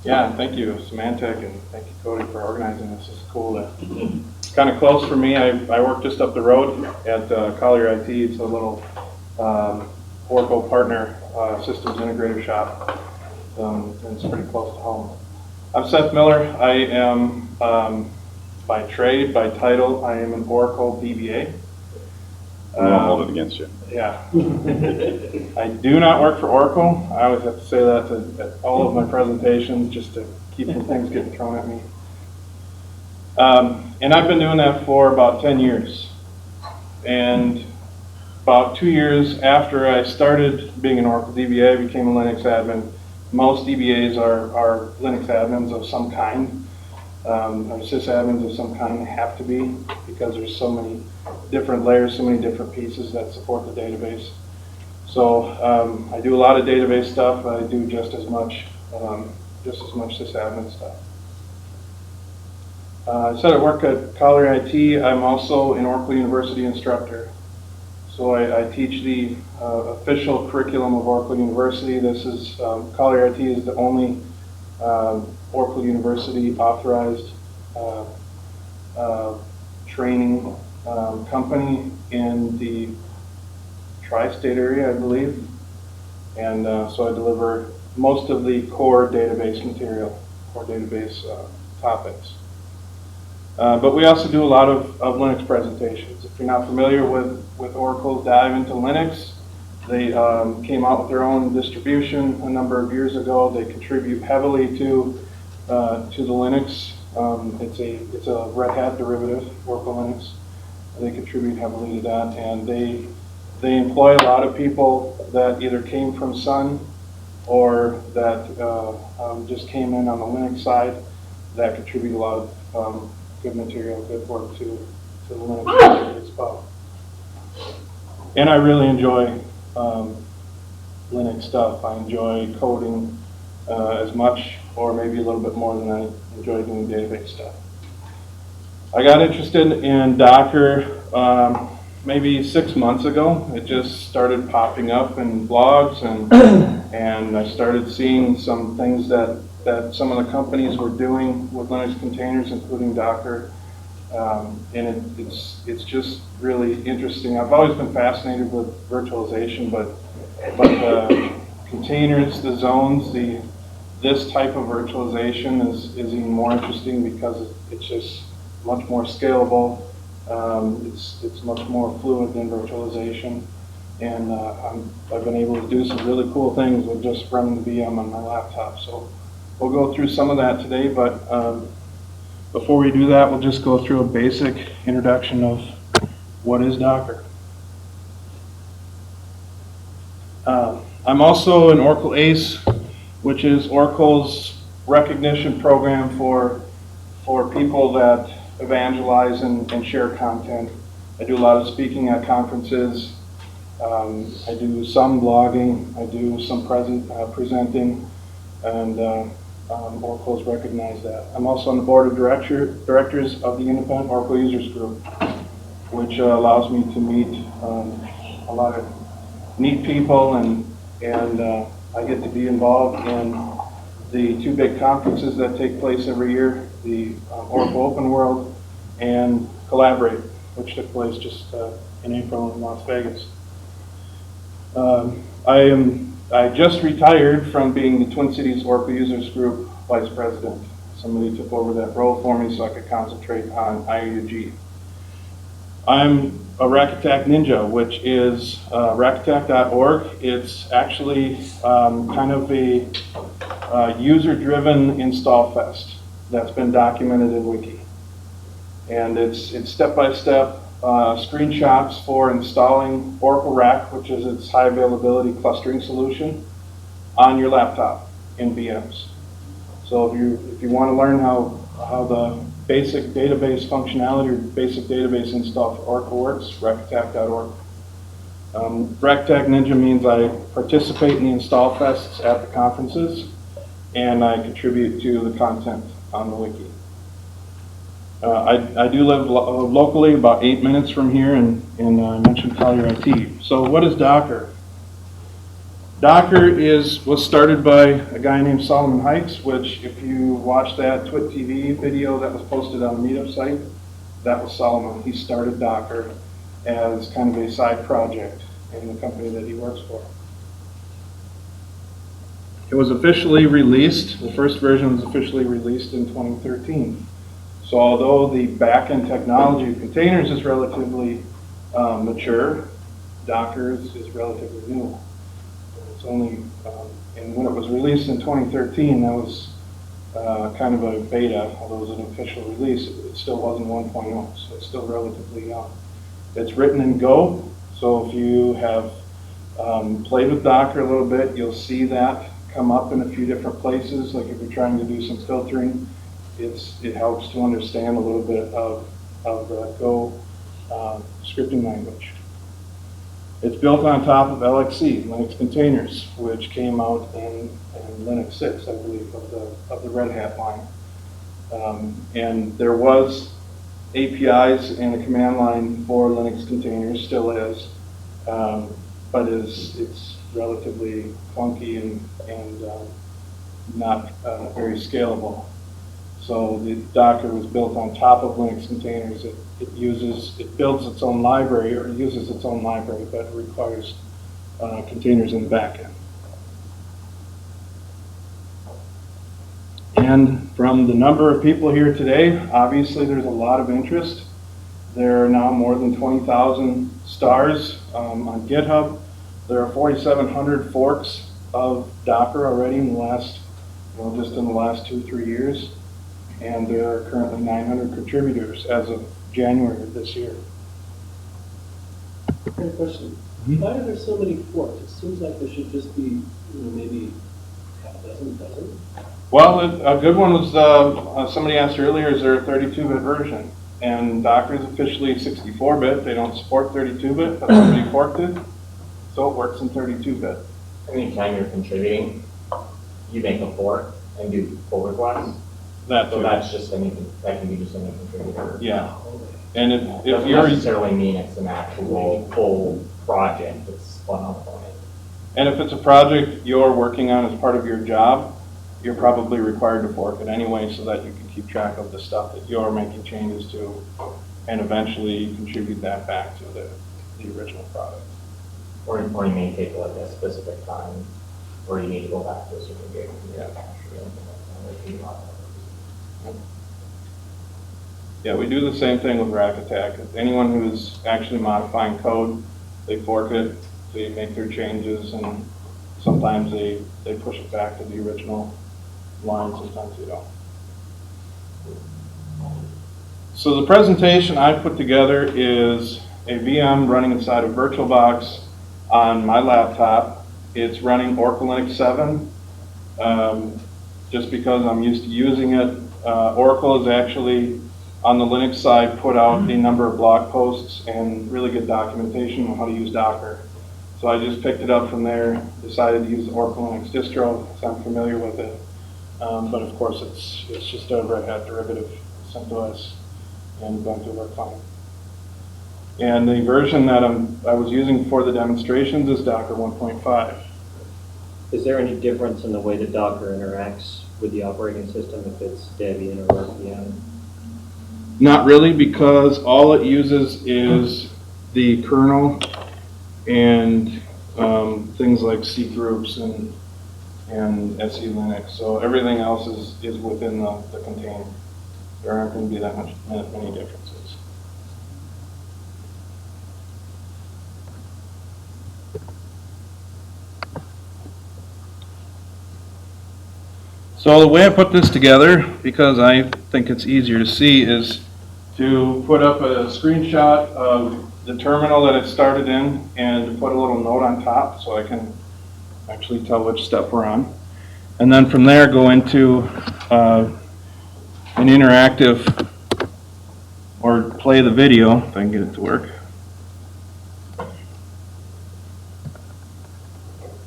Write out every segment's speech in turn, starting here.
Yeah, thank you, Symantec, and thank you, Cody, for organizing this. It's cool. It's kind of close for me. I work just up the road at Collier IT. It's a little Oracle partner systems integrator shop, and it's pretty close to home. I'm Seth Miller. I am, by trade, by title, I am an Oracle DBA. We won't hold it against you. Yeah. I do not work for Oracle. I always have to say that at all of my presentations just to keep the things getting thrown at me. And I've been doing that for about 10 years. And about 2 years after I started being an Oracle DBA, I became a Linux admin. Most DBAs are Linux admins of some kind, or sysadmins of some kind. They have to be, because there's so many different layers, so many different pieces that support the database. So I do a lot of database stuff. I do just as much sysadmin stuff. I said I work at Collier IT. I'm also an Oracle University instructor. So I teach the official curriculum of Oracle University. This is, Collier IT is the only Oracle University authorized training company in the tri-state area, I believe. And so I deliver most of the core database material, core database topics. But we also do a lot of Linux presentations. If you're not familiar with Oracle's dive into Linux, they came out with their own distribution a number of years ago. They contribute heavily to the Linux. It's a Red Hat derivative, Oracle Linux. They contribute heavily to that, and they employ a lot of people that either came from Sun or that just came in on the Linux side that contribute a lot of good material, good work to the Linux community as well. And I really enjoy Linux stuff. I enjoy coding as much, or maybe a little bit more than I enjoy doing database stuff. I got interested in Docker maybe 6 months ago. It just started popping up in blogs, and I started seeing some things that some of the companies were doing with Linux containers, including Docker, and it's just really interesting. I've always been fascinated with virtualization, but the containers, the zones, this type of virtualization is even more interesting because it's just much more scalable. It's much more fluid than virtualization, and I've been able to do some really cool things with just running the VM on my laptop. So we'll go through some of that today, but before we do that, we'll just go through a basic introduction of what is Docker. I'm also an Oracle ACE, which is Oracle's recognition program for people that evangelize and share content. I do a lot of speaking at conferences. I do some blogging. I do some presenting, and Oracle's recognized that. I'm also on the board of directors of the Independent Oracle Users Group, which allows me to meet a lot of neat people, and I get to be involved in the two big conferences that take place every year, the Oracle Open World and Collaborate, which took place just in April in Las Vegas. I just retired from being the Twin Cities Oracle Users Group Vice President. Somebody took over that role for me so I could concentrate on IUG. I'm a Rack Attack Ninja, which is rackattack.org. It's actually kind of a user-driven install fest that's been documented in Wiki. And it's step-by-step screenshots for installing Oracle RAC, which is its high availability clustering solution, on your laptop in VMs. So if you want to learn how the basic database functionality or basic database install for Oracle works, rackattack.org. Rackattack Ninja means I participate in the install fests at the conferences, and I contribute to the content on the wiki. I do live locally, about 8 minutes from here, and I mentioned Collier IT. So what is Docker? Docker was started by a guy named Solomon Hykes, which if you watch that Twit TV video that was posted on the Meetup site, that was Solomon. He started Docker as kind of a side project in the company that he works for. It was officially released, the first version was officially released in 2013. So although the back-end technology of containers is relatively mature, Docker is relatively new. It's only, and when it was released in 2013, that was kind of a beta, although it was an official release, it still wasn't 1.0, so it's still relatively young. It's written in Go, so if you have played with Docker a little bit, you'll see that come up in a few different places. Like if you're trying to do some filtering, it helps to understand a little bit of the Go scripting language. It's built on top of LXC, Linux Containers, which came out in Linux 6, I believe, of the Red Hat line. And there was APIs in the command line for Linux Containers, still is, but it's relatively clunky and not very scalable. So the Docker was built on top of Linux Containers. It builds its own library, or uses its own library, but it requires containers in the back end. And from the number of people here today, obviously there's a lot of interest. There are now more than 20,000 stars on GitHub. There are 4,700 forks of Docker already in the last, just in the last 2-3 years. And there are currently 900 contributors as of January of this year. I have a question. Why are there so many forks? It seems like there should just be, maybe half a dozen. Well, a good one was, somebody asked earlier, is there a 32-bit version? And Docker is officially 64-bit. They don't support 32-bit, but somebody forked it, so it works in 32-bit. Anytime you're contributing, you make a fork and do pull requests. So that's just anything, that can be just any contributor. Yeah. And if Doesn't you're necessarily mean it's an actual full project that's spun up on it. And if it's a project you're working on as part of your job, you're probably required to fork it anyway so that you can keep track of the stuff that you're making changes to and eventually contribute that back to the original product. Or you may take like a specific time where you need to go back to a certain date. Yeah, we do the same thing with Rack Attack. Anyone who's actually modifying code, they fork it, they make their changes, and sometimes they push it back to the original line, sometimes they don't. So the presentation I put together is a VM running inside of VirtualBox on my laptop. It's running Oracle Linux 7, just because I'm used to using it. Oracle is actually, on the Linux side, put out a number of blog posts and really good documentation on how to use Docker. So I just picked it up from there, decided to use the Oracle Linux distro, because I'm familiar with it. But of course, it's just a Red Hat derivative, CentOS, and going to work fine. And the version that I was using for the demonstrations is Docker 1.5. Is there any difference in the way that Docker interacts with the operating system if it's Debian or RPM? Not really, because all it uses is the kernel and things like C groups and SE Linux. So everything else is within the container. There aren't going to be that many differences. So the way I put this together, because I think it's easier to see, is to put up a screenshot of the terminal that it started in and to put a little note on top so I can actually tell which step we're on. And then from there go into an interactive, or play the video, if I can get it to work.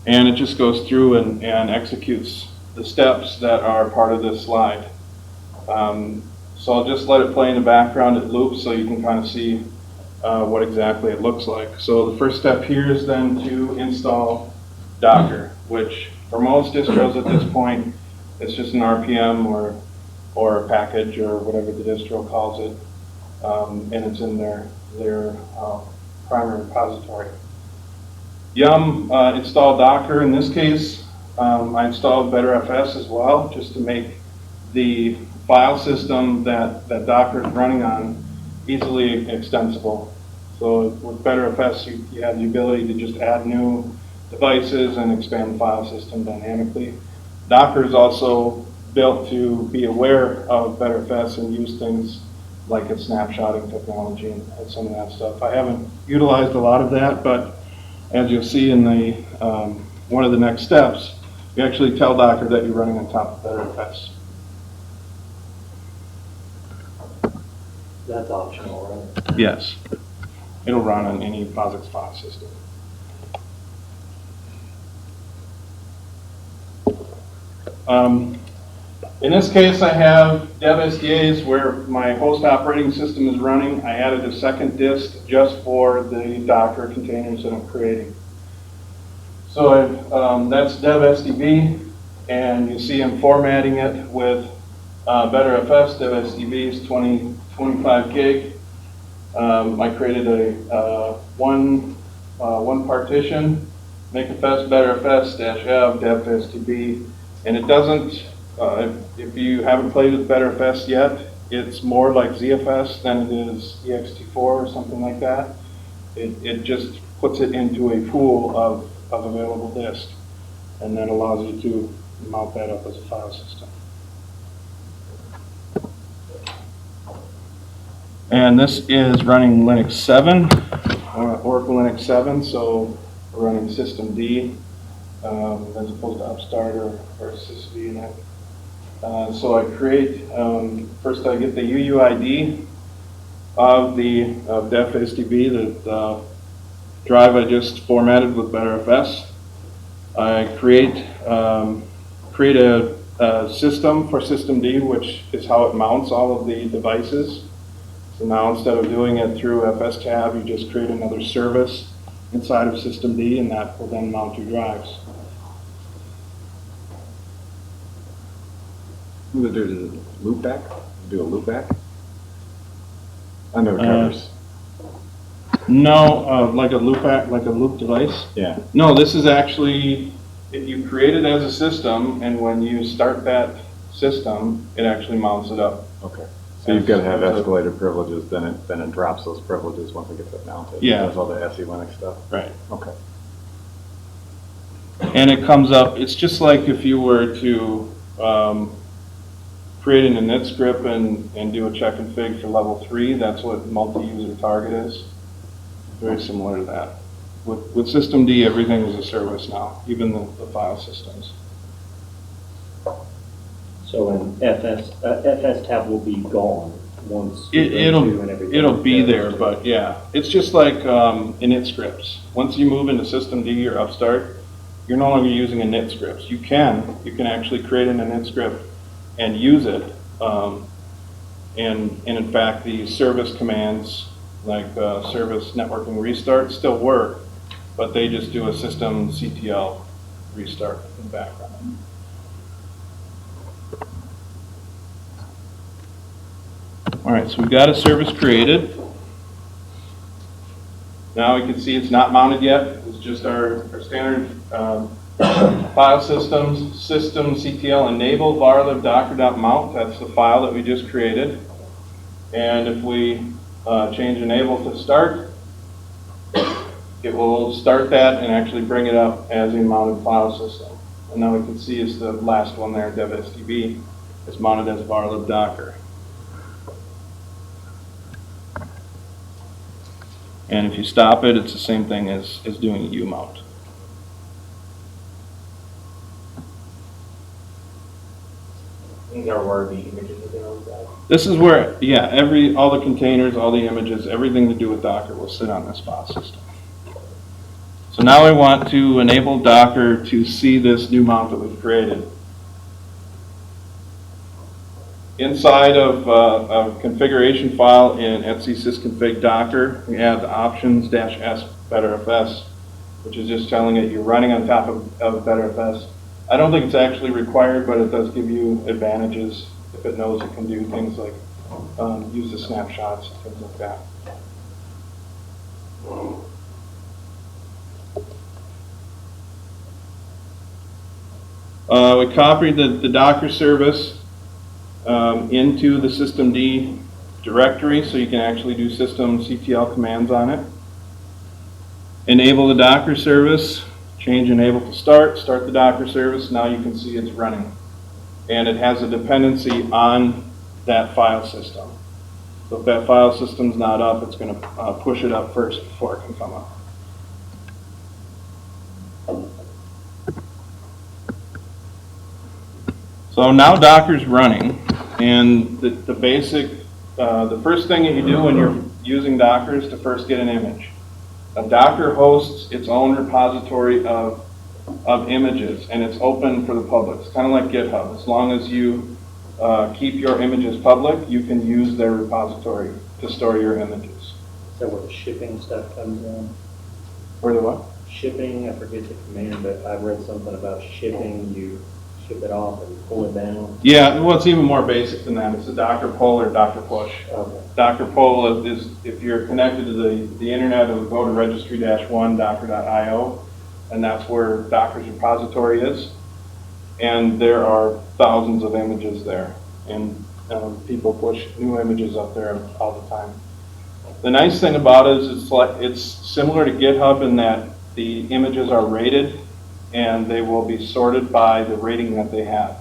And it just goes through and executes the steps that are part of this slide. So I'll just let it play in the background. It loops so you can kind of see what exactly it looks like. So the first step here is then to install Docker, which for most distros at this point, it's just an RPM or a package or whatever the distro calls it, and it's in their primary repository. Yum installed Docker in this case. I installed BetterFS as well, just to make the file system that Docker is running on easily extensible. So with BetterFS, you have the ability to just add new devices and expand the file system dynamically. Docker is also built to be aware of BetterFS and use things like its snapshotting technology and some of that stuff. I haven't utilized a lot of that, but as you'll see in the one of the next steps, you actually tell Docker that you're running on top of BetterFS. That's optional, right? Yes. It'll run on any POSIX file system. In this case, I have dev SDAs where my host operating system is running. I added a second disk just for the Docker containers that I'm creating. So that's dev SDB, and you see I'm formatting it with BetterFS. Dev SDB is 25 gig. I created a one partition, makefs BetterFS -f dev SDB, and it doesn't. If you haven't played with BetterFS yet, it's more like ZFS than it is ext4 or something like that. It just puts it into a pool of available disk, and that allows you to mount that up as a file system. And this is running Linux 7, or Oracle Linux 7, so we're running systemd as opposed to Upstart or sysv in it. So I create, first I get the UUID of the def SDB, the drive I just formatted with BetterFS. I create a system for systemd, which is how it mounts all of the devices. So now instead of doing it through fstab, you just create another service inside of systemd, and that will then mount your drives. I'm gonna do a loopback. Do a loopback. I know drivers. No, like a loop device. Yeah. No, this is actually, you create it as a system, and when you start that system, it actually mounts it up. Okay. So you've got to have escalated privileges, then it drops those privileges once it gets it mounted. Yeah. It does all the SE Linux stuff. Right. Okay. And it comes up, it's just like if you were to create an init script and do a check config for level 3, that's what multi-user target is. Very similar to that. With systemd, everything is a service now, even the file systems. So an FS tab will be gone once It'll be there, but yeah, it's just like init scripts. Once you move into systemd or Upstart, you're no longer using init scripts. You can actually create an init script and use it, and in fact, the service commands like service networking restart still work, but they just do a systemctl restart in the background. All right, so we've got a service created. Now we can see it's not mounted yet. It's just our standard file systems, systemctl enable varlib docker.mount. That's the file that we just created. And if we change enable to start, it will start that and actually bring it up as a mounted file system. And now we can see it's the last one there, dev SDB. It's mounted as varlib docker. And if you stop it, it's the same thing as doing a U-mount. These are where the images are going to reside. This is where, yeah, all the containers, all the images, everything to do with Docker will sit on this file system. So now I want to enable Docker to see this new mount that we've created. Inside of a configuration file in etc sysconfig docker, we add the options -s BetterFS which is just telling it you're running on top of BetterFS. I don't think it's actually required, but it does give you advantages if it knows it can do things like use the snapshots, things like that. We copied the Docker service into the systemd directory so you can actually do systemctl commands on it. Enable the Docker service, change enable to start the Docker service. Now you can see it's running. And it has a dependency on that file system. So if that file system's not up, it's going to push it up first before it can come up. So now Docker's running, and the basic, the first thing that you do when you're using Docker is to first get an image. Now, Docker hosts its own repository of images, and it's open for the public. It's kind of like GitHub. As long as you keep your images public, you can use their repository to store your images. Is that where the shipping stuff comes in? Or the what? Shipping, I forget the command, but I read something about shipping, you ship it off and pull it down. Yeah, well, it's even more basic than that. It's a Docker pull or Docker push. Okay. Docker pull is if you're connected to the internet, it'll go to registry-1 docker.io, and that's where Docker's repository is. And there are thousands of images there, and people push new images up there all the time. The nice thing about it is it's similar to GitHub in that the images are rated, and they will be sorted by the rating that they have.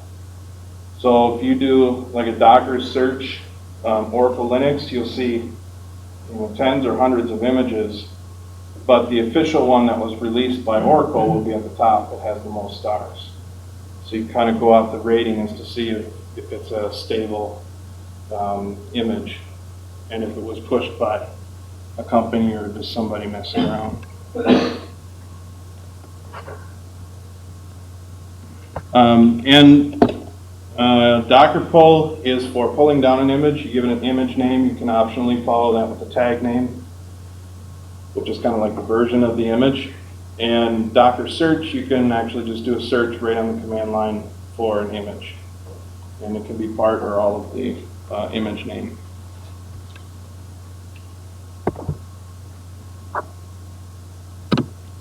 So if you do like a Docker search, Oracle Linux, you'll see tens or hundreds of images, but the official one that was released by Oracle will be at the top that has the most stars. So you kind of go off the ratings to see if it's a stable image, and if it was pushed by a company or just somebody messing around. Docker pull is for pulling down an image. You give it an image name. You can optionally follow that with a tag name, which is kind of like the version of the image. And Docker search, you can actually just do a search right on the command line for an image. And it can be part or all of the image name.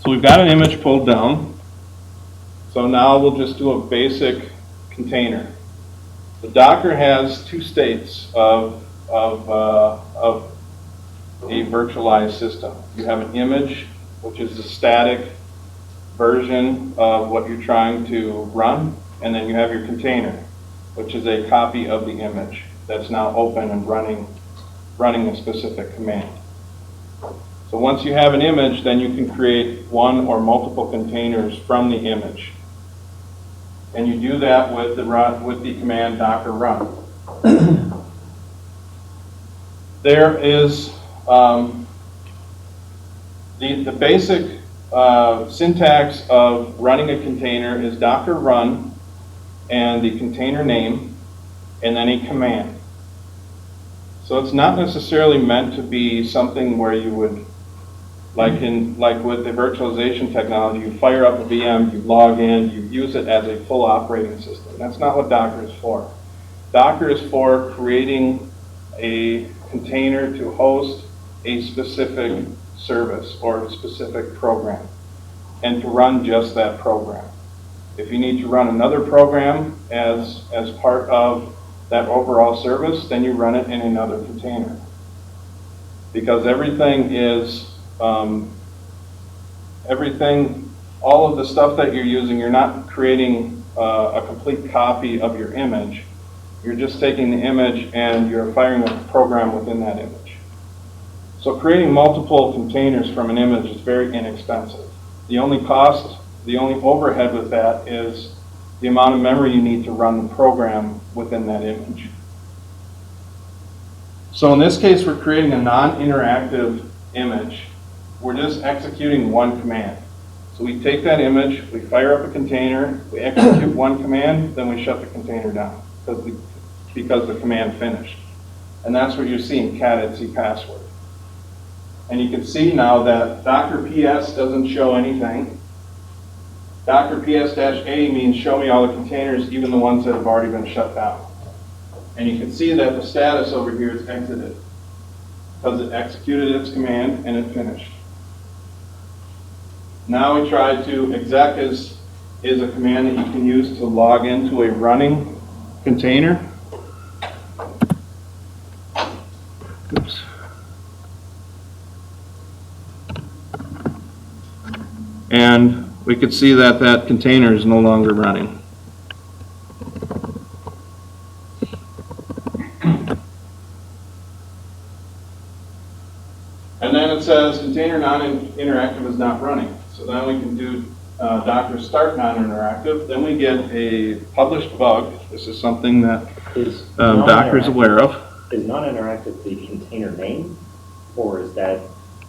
So we've got an image pulled down. So now we'll just do a basic container. The Docker has two states of a virtualized system. You have an image, which is the static version of what you're trying to run, and then you have your container, which is a copy of the image that's now open and running a specific command. So once you have an image, then you can create one or multiple containers from the image. And you do that with the command docker run. There is the basic syntax of running a container is docker run and the container name and then a command. So it's not necessarily meant to be something where you would, like with the virtualization technology, you fire up a VM, you log in, you use it as a full operating system. That's not what Docker is for. Docker is for creating a container to host a specific service or a specific program and to run just that program. If you need to run another program as part of that overall service, then you run it in another container. Because everything is all of the stuff that you're using, you're not creating a complete copy of your image. You're just taking the image and you're firing a program within that image. So creating multiple containers from an image is very inexpensive. The only overhead with that is the amount of memory you need to run the program within that image. So in this case, we're creating a non-interactive image. We're just executing one command. So we take that image, we fire up a container, we execute one command, then we shut the container down because the command finished. And that's what you're seeing, cat etc password. And you can see now that Dr. PS doesn't show anything. Dr. PS-A means show me all the containers, even the ones that have already been shut down. And you can see that the status over here is exited, because it executed its command and it finished. Now we try to, exec is a command that you can use to log into a running container. Oops. And we could see that that container is no longer running. And then it says container non-interactive is not running. So then we can do Docker start non-interactive. Then we get a published bug. This is something that Docker is aware of. Is non-interactive the container name, or is that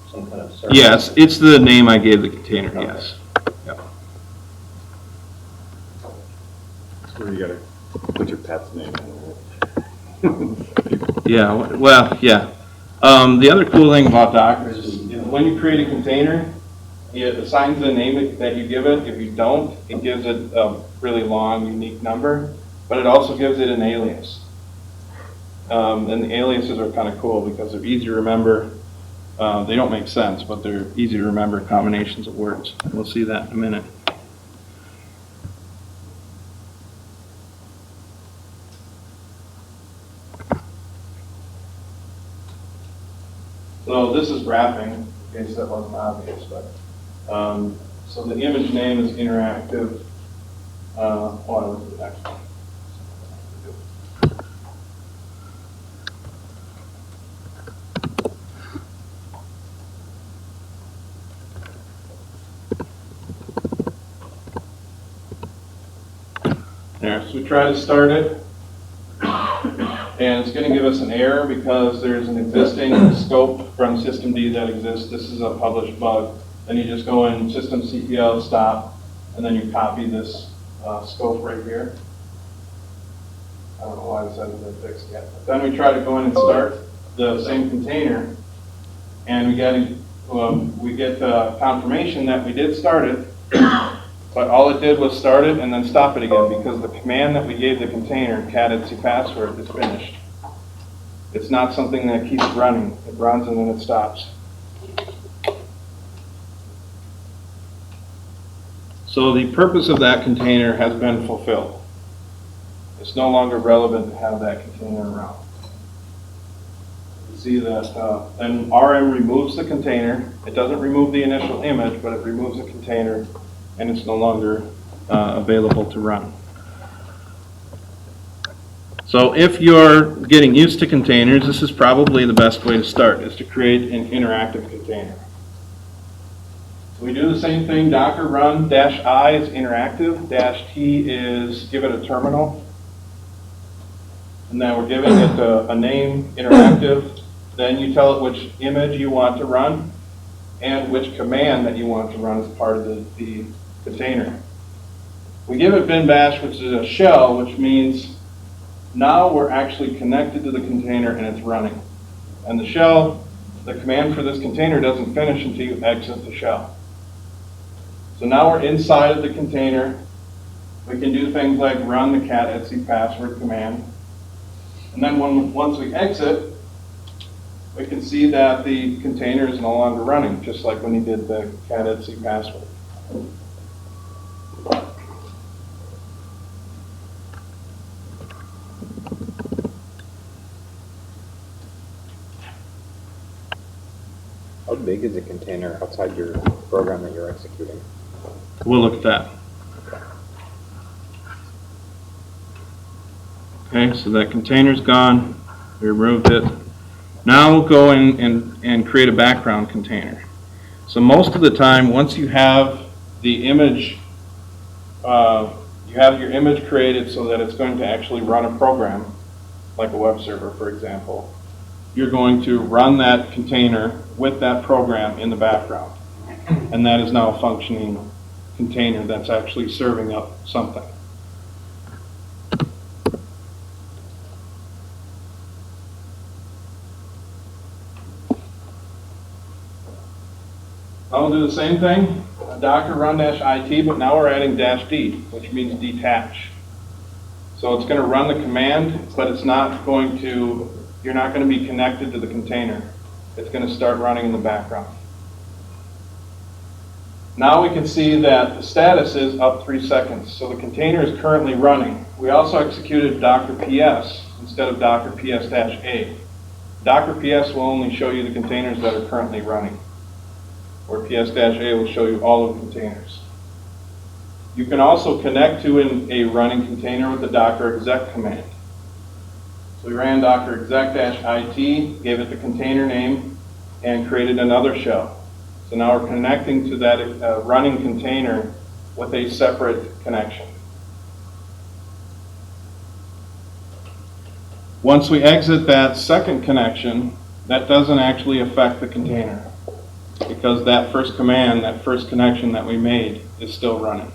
some kind of service? Yes, it's the name I gave the container, yes. Yep. That's where you gotta put your pet's name in. Yeah, well, yeah. The other cool thing about Docker is when you create a container, it assigns the name that you give it. If you don't, it gives it a really long, unique number, but it also gives it an alias. And the aliases are kind of cool because they're easy to remember. They don't make sense, but they're easy to remember combinations of words. We'll see that in a minute. So this is wrapping, in case that wasn't obvious, but so the image name is interactive. Oh, I went to the next one. There, so we try to start it, and it's going to give us an error because there's an existing scope from systemd that exists. This is a published bug. Then you just go in systemctl stop, and then you copy this scope right here. I don't know why this hasn't been fixed yet. But then we try to go in and start the same container, and we get confirmation that we did start it. But all it did was start it and then stop it again because the command that we gave the container, cat password, is finished. It's not something that keeps running. It runs and then it stops. So the purpose of that container has been fulfilled. It's no longer relevant to have that container around. You see that, and RM removes the container. It doesn't remove the initial image, but it removes the container, and it's no longer available to run. So if you're getting used to containers, this is probably the best way to start, is to create an interactive container. So we do the same thing, Docker run -I is interactive, -T is give it a terminal. And then we're giving it a name, interactive. Then you tell it which image you want to run and which command that you want to run as part of the container. We give it bin bash, which is a shell, which means now we're actually connected to the container and it's running. And the shell, the command for this container doesn't finish until you exit the shell. So now we're inside of the container. We can do things like run the cat password command. And then once we exit, we can see that the container is no longer running, just like when you did the cat password. How big is a container outside your program that you're executing? We'll look at that. Okay, so that container's gone. We removed it. Now we'll go in and create a background container. So most of the time, once you have the image, you have your image created so that it's going to actually run a program, like a web server, for example. You're going to run that container with that program in the background. And that is now a functioning container that's actually serving up something. I'll do the same thing, Docker run -IT, but now we're adding -D, which means detach. So it's going to run the command, but it's not going to, you're not going to be connected to the container. It's going to start running in the background. Now we can see that the status is up 3 seconds, so the container is currently running. We also executed Docker PS instead of Docker PS-A. Docker PS will only show you the containers that are currently running, where PS-A will show you all of the containers. You can also connect to a running container with the Docker exec command. So we ran Docker exec-IT, gave it the container name, and created another shell. So now we're connecting to that running container with a separate connection. Once we exit that second connection, that doesn't actually affect the container, because that first command, that first connection that we made, is still running.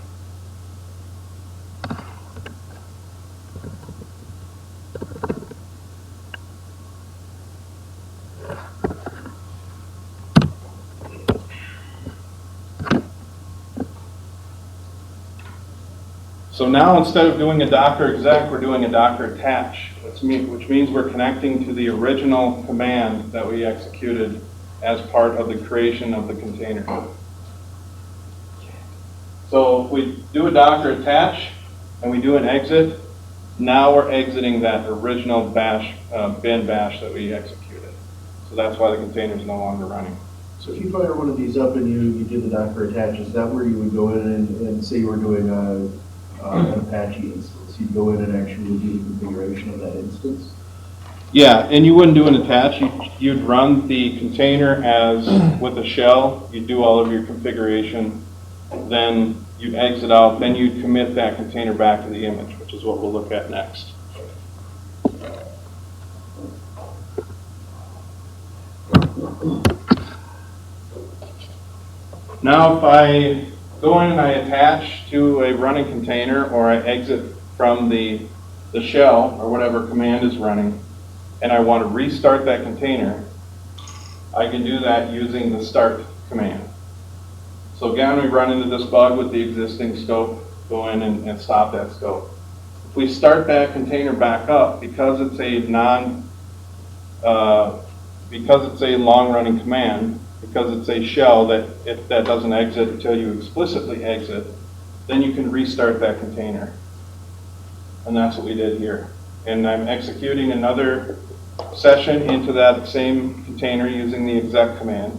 So now instead of doing a Docker exec, we're doing a Docker attach, which means we're connecting to the original command that we executed as part of the creation of the container. So if we do a Docker attach and we do an exit, now we're exiting that original bash, bin bash that we executed. So that's why the container is no longer running. So if you fire one of these up and you did the Docker attach, is that where you would go in and say you were doing an Apache instance? You'd go in and actually do the configuration of that instance? Yeah, and you wouldn't do an attach. You'd run the container as with a shell. You'd do all of your configuration. Then you'd exit out. Then you'd commit that container back to the image, which is what we'll look at next. Now if I go in and I attach to a running container, or I exit from the shell or whatever command is running, and I want to restart that container, I can do that using the start command. So again, we run into this bug with the existing scope, go in and stop that scope. If we start that container back up, because it's a long-running command, because it's a shell that doesn't exit until you explicitly exit, then you can restart that container. And that's what we did here. And I'm executing another session into that same container using the exec command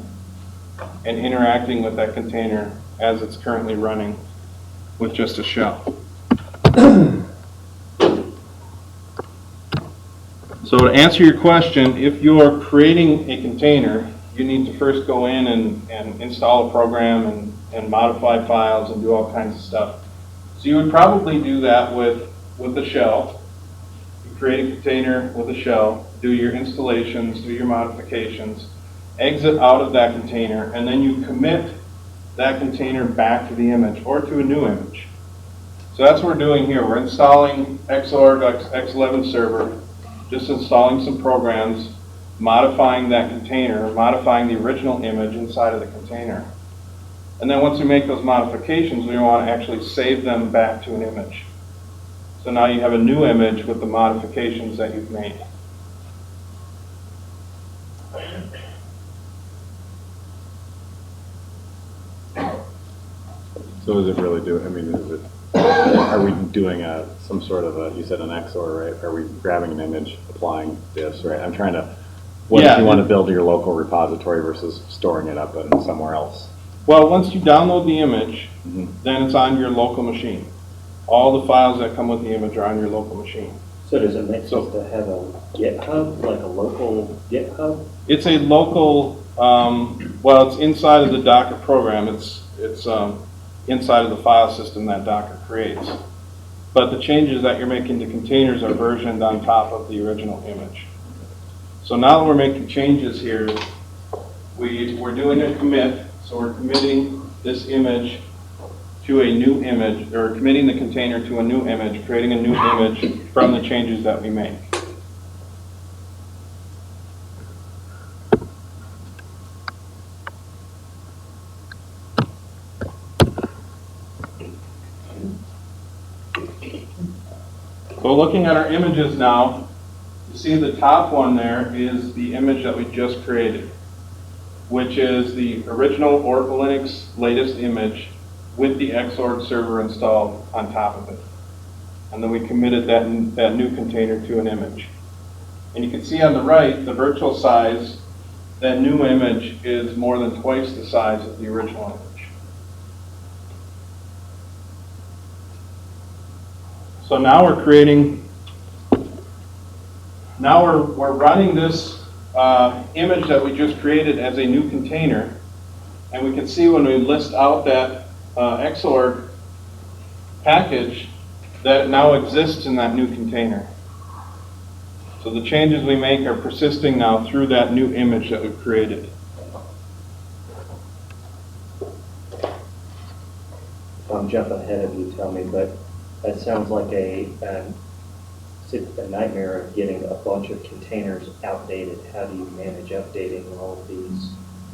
and interacting with that container as it's currently running with just a shell. So to answer your question, if you're creating a container, you need to first go in and install a program and modify files and do all kinds of stuff. So you would probably do that with a shell. You create a container with a shell, do your installations, do your modifications, exit out of that container, and then you commit that container back to the image or to a new image. So that's what we're doing here. We're installing Xorg X11 server, just installing some programs, modifying that container, modifying the original image inside of the container. And then once we make those modifications, we want to actually save them back to an image. So now you have a new image with the modifications that you've made. So is it really doing, I mean, are we doing some sort of you said an XOR, right? Are we grabbing an image, applying diffs, right? I'm trying to, what if you want to build your local repository versus storing it up in somewhere else? Well, once you download the image, then it's on your local machine. All the files that come with the image are on your local machine. So does it make sense to have a GitHub, like a local GitHub? It's a local, well, it's inside of the Docker program. It's inside of the file system that Docker creates. But the changes that you're making to containers are versioned on top of the original image. So now that we're making changes here, we're doing a commit. So we're committing this image to a new image, or committing the container to a new image, creating a new image from the changes that we make. So looking at our images now, you see the top one there is the image that we just created, which is the original Oracle Linux latest image with the Xorg server installed on top of it. And then we committed that new container to an image. And you can see on the right, the virtual size, that new image is more than twice the size of the original image. So now we're creating, now we're running this image that we just created as a new container. And we can see when we list out that Xorg package that it now exists in that new container. So the changes we make are persisting now through that new image that we've created. If I'm jumping ahead of you, tell me, but that sounds like a nightmare of getting a bunch of containers outdated. How do you manage updating all of these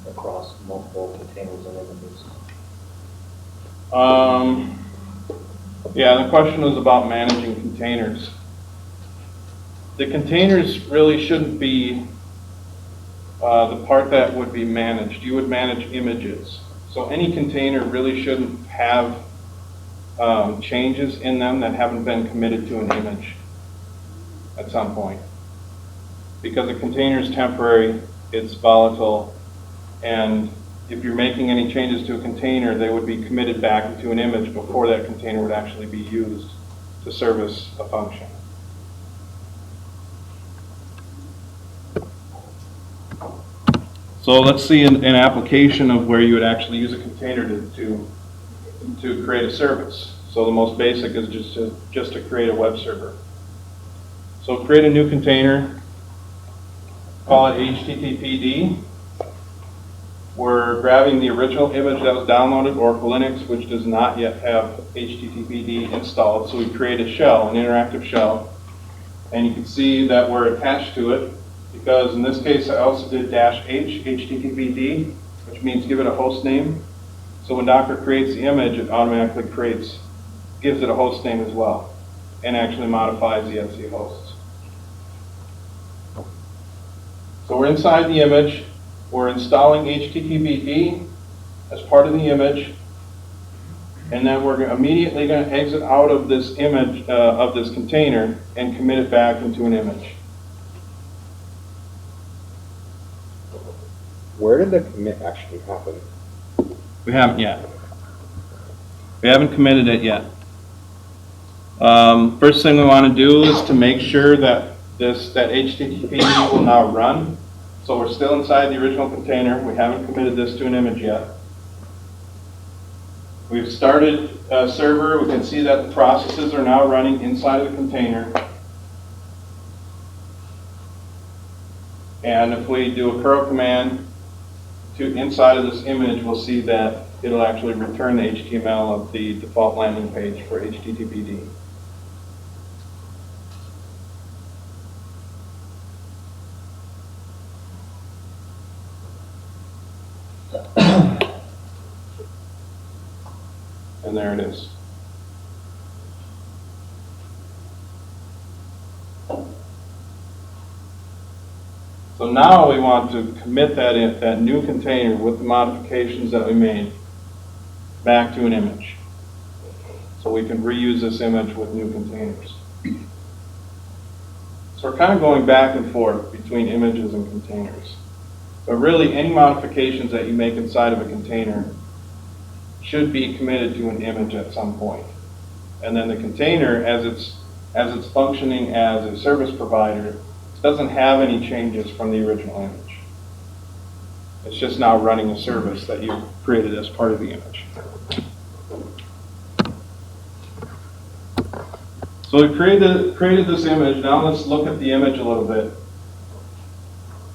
across multiple containers and images? Yeah, the question was about managing containers. The containers really shouldn't be the part that would be managed. You would manage images. So any container really shouldn't have changes in them that haven't been committed to an image at some point. Because a container is temporary, it's volatile, and if you're making any changes to a container, they would be committed back into an image before that container would actually be used to service a function. So let's see an application of where you would actually use a container to create a service. So the most basic is just to create a web server. So create a new container, call it HTTPD. We're grabbing the original image that was downloaded, Oracle Linux, which does not yet have HTTPD installed. So we create a shell, an interactive shell. And you can see that we're attached to it, because in this case I also did -h, HTTPD, which means give it a host name. So when Docker creates the image, it automatically gives it a host name as well, and actually modifies the etc hosts. So we're inside the image. We're installing HTTPD as part of the image, and then we're immediately going to exit out of this image, of this container, and commit it back into an image. Where did the commit actually happen? We haven't yet. We haven't committed it yet. First thing we want to do is to make sure that that HTTPD will now run. So we're still inside the original container. We haven't committed this to an image yet. We've started a server. We can see that the processes are now running inside of the container. And if we do a curl command to inside of this image, we'll see that it'll actually return the HTML of the default landing page for HTTPD. And there it is. So now we want to commit that new container with the modifications that we made back to an image. So we can reuse this image with new containers. So we're kind of going back and forth between images and containers. But really, any modifications that you make inside of a container should be committed to an image at some point. And then the container, as it's functioning as a service provider, doesn't have any changes from the original image. It's just now running a service that you created as part of the image. So we created this image. Now let's look at the image a little bit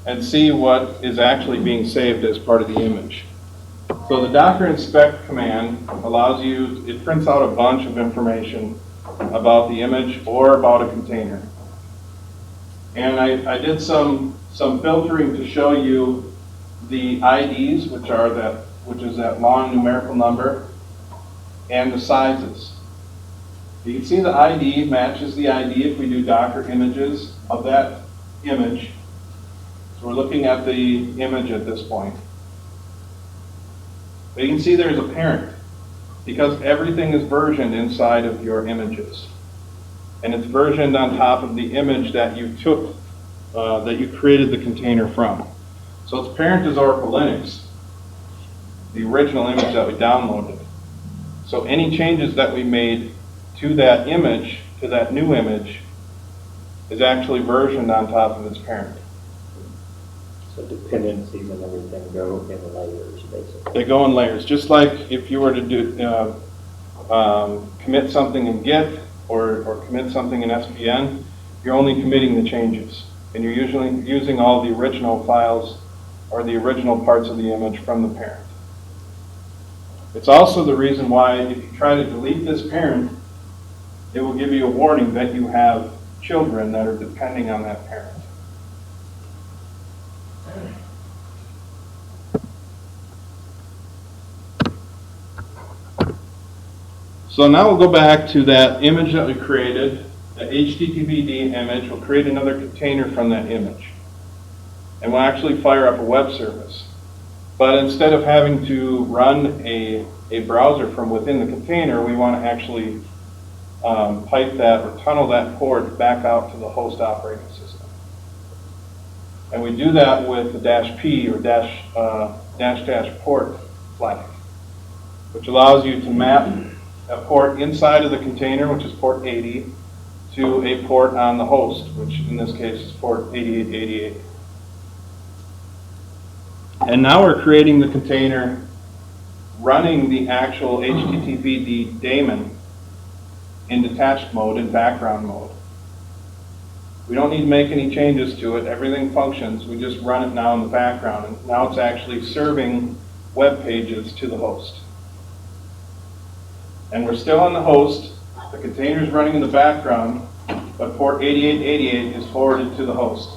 and see what is actually being saved as part of the image. So the Docker inspect command allows you, it prints out a bunch of information about the image or about a container. And I did some filtering to show you the IDs, which is that long numerical number, and the sizes. You can see the ID matches the ID if we do Docker images of that image. So we're looking at the image at this point. But you can see there's a parent because everything is versioned inside of your images. And it's versioned on top of the image that you took, that you created the container from. So its parent is Oracle Linux, the original image that we downloaded. So any changes that we made to that image, to that new image, is actually versioned on top of its parent. So dependencies and everything go in layers, basically. They go in layers, just like if you were to do commit something in Git or commit something in SVN, you're only committing the changes, and you're usually using all the original files or the original parts of the image from the parent. It's also the reason why if you try to delete this parent, it will give you a warning that you have children that are depending on that parent. So now we'll go back to that image that we created, the HTTPD image. We'll create another container from that image. And we'll actually fire up a web service. But instead of having to run a browser from within the container, we want to actually pipe that or tunnel that port back out to the host operating system. And we do that with the -P or dash port flag, which allows you to map a port inside of the container, which is port 80, to a port on the host, which in this case is port 8888. And now we're creating the container, running the actual HTTPD daemon in detached mode, in background mode. We don't need to make any changes to it. Everything functions. We just run it now in the background. And now it's actually serving web pages to the host. And we're still on the host. The container's running in the background, but port 8888 is forwarded to the host.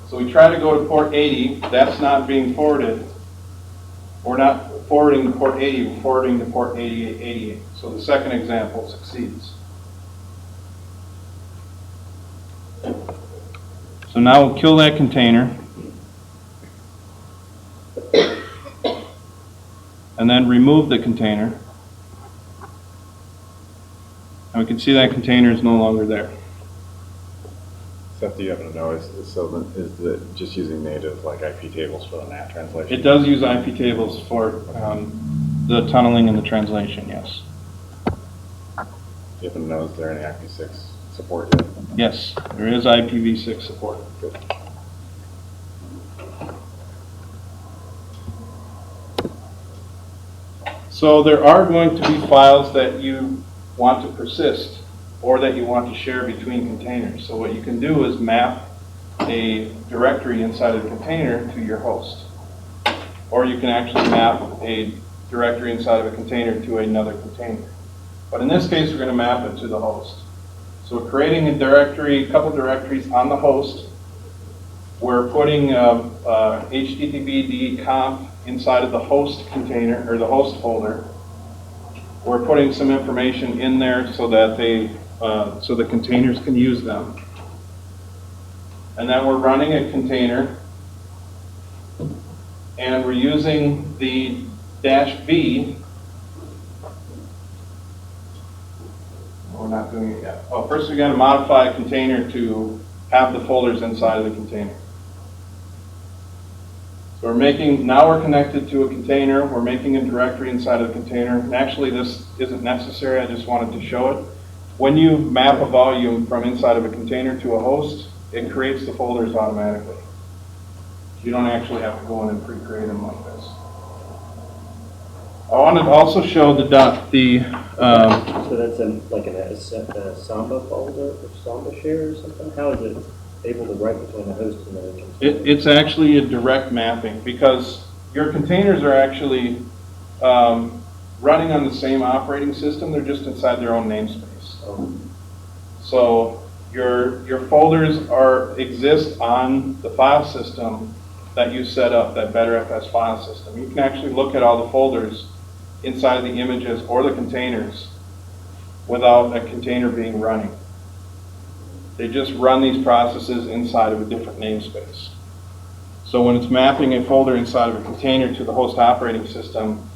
So we try to go to port 80. That's not being forwarded. We're not forwarding to port 80. We're forwarding to port 8888. So the second example succeeds. So now we'll kill that container. And then remove the container. And we can see that container is no longer there. Except you happen to know is it just using native like IP tables for the NAT translation? It does use IP tables for the tunneling and the translation, yes. Do you happen to know is there any IP6 support yet? Yes, there is IPv6 support. Good. So there are going to be files that you want to persist or that you want to share between containers. So what you can do is map a directory inside of the container to your host. Or you can actually map a directory inside of a container to another container. But in this case, we're going to map it to the host. So we're creating a directory, a couple directories on the host. We're putting HTTPD conf inside of the host container, or the host folder. We're putting some information in there so that so the containers can use them. And then we're running a container, and we're using the -V. We're not doing it yet. Oh, first we got to modify a container to have the folders inside of the container. So now we're connected to a container. We're making a directory inside of the container. And actually, this isn't necessary. I just wanted to show it. When you map a volume from inside of a container to a host, it creates the folders automatically. You don't actually have to go in and pre-create them like this. I wanted to also show So that's like a Samba folder or Samba share or something? How is it able to write between the host and the container? It's actually a direct mapping because your containers are actually running on the same operating system. They're just inside their own namespace. So your folders exist on the file system that you set up, that BetterFS file system. You can actually look at all the folders inside of the images or the containers without a container being running. They just run these processes inside of a different namespace. So when it's mapping a folder inside of a container to the host operating system,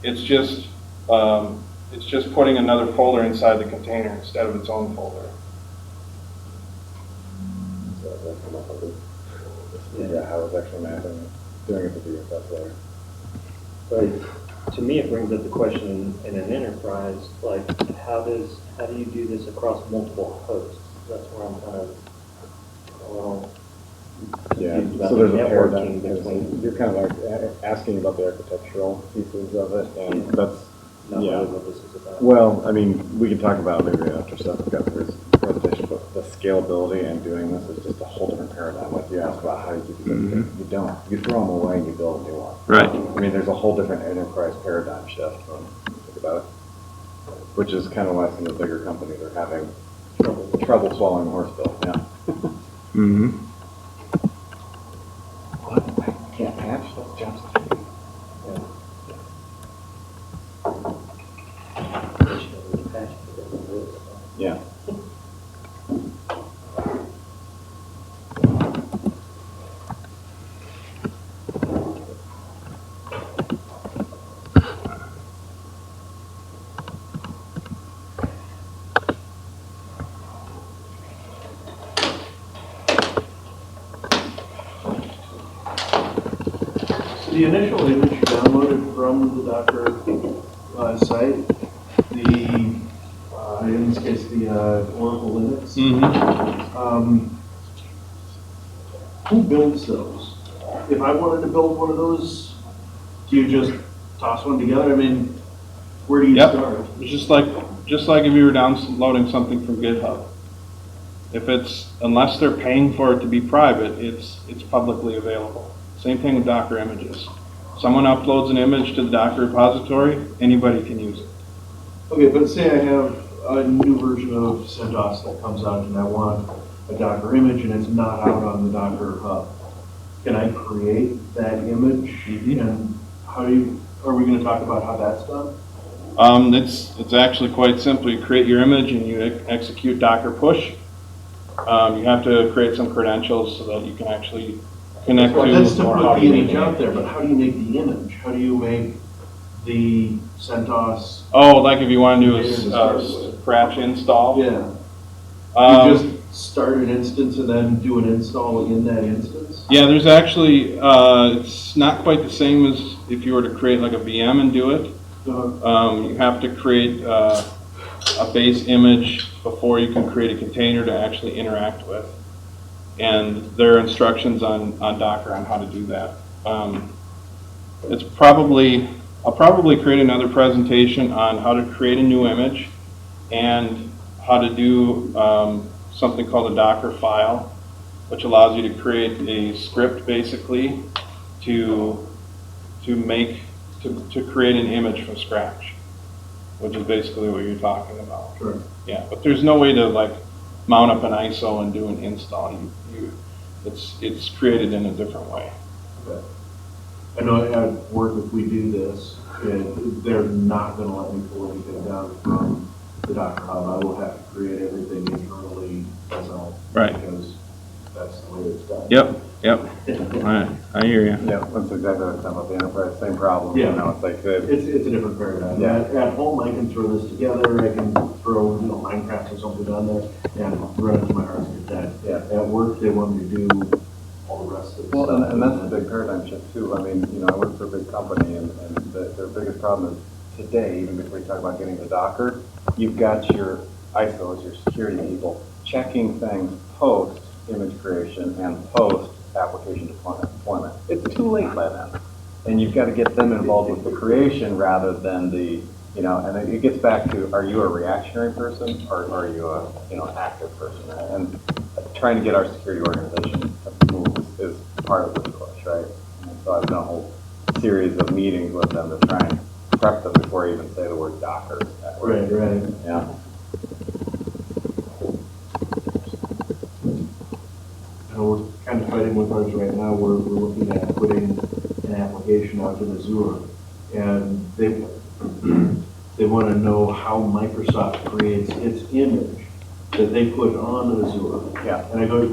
it's just putting another folder inside the container instead of its own folder. So that's come up with it. Yeah, how it's actually mapping it, doing it to the UFS layer. But to me, it brings up the question in an enterprise, like, how do you do this across multiple hosts? That's where I'm kind of a little Yeah, confused about so there's the a paradigm. networking between, You're kind of like asking about the architectural pieces of it, and that's, not yeah. really what this is about. Well, I mean, we can talk about it maybe after Seth got through his presentation, but the scalability and doing this is just a whole different paradigm. Like you asked about how you do this, you don't. You throw them away and you build a new one. Right. I mean, there's a whole different enterprise paradigm shift when you think about it, which is kind of why some of the bigger companies are having trouble swallowing horse bill. Yeah. Mm-hmm. What? I can't patch those jobs. Yeah. The initial image you downloaded from the Docker site, in this case, the Oracle Linux, who builds those? If I wanted to build one of those, do you just toss one together? I mean, where do you Yep. start? It's just like if you were downloading something from GitHub. Unless they're paying for it to be private, it's publicly available. Same thing with Docker images. Someone uploads an image to the Docker repository, anybody can use it. Okay, but say I have a new version of CentOS that comes out and I want a Docker image and it's not out on the Docker hub. Can I create that image? And are we going to talk about how that's done? It's actually quite simple. You create your image and you execute Docker push. You have to create some credentials so that you can actually connect to. That's to or put how the do you image make out it? there, but how do you make the image? How do you make the CentOS? Oh, like if you want to do Container to a start with. Scratch install. Yeah. You just start an instance and then do an install in that instance? Yeah, there's actually, it's not quite the same as if you were to create like a VM and do it. You have to create a base image before you can create a container to actually interact with. And there are instructions on Docker on how to do that. I'll probably create another presentation on how to create a new image and how to do something called a Docker file, which allows you to create a script basically to create an image from scratch, which is basically what you're talking about. Sure. Yeah, but there's no way to like mount up an ISO and do an install. It's created in a different way. Okay. I know at work, if we do this, they're not going to let me pull anything down from the Docker Hub. I will have to create everything internally myself. Right. Because that's the way it's done. Yep. I hear you. Yeah, that's exactly what I'm talking about, the enterprise, same problem. Yeah. You know, it's like, It's a different paradigm. Yeah. At home, I can throw this together, I can throw, Minecraft or something on there, and run it to my heart's content. Yeah. At work, they want me to do all the rest of the well, stuff. and that's the big paradigm shift too. I mean, you know, I work for a big company and their biggest problem is today, even before you talk about getting to Docker, you've got your ISOs, your security people, checking things post image creation and post application deployment. It's too late by then. And you've got to get them involved with the creation rather than the, you know, and it gets back to, are you a reactionary person or are you a, active person? And trying to get our security organization to move is part of this push, right? And so I've done a whole series of meetings with them to try and prep them before I even say the word Docker. Right. Yeah. We're kind of fighting with ours right now. We're looking at putting an application out in Azure, and They want to know how Microsoft creates its image that they put on Azure. Yeah. And I go,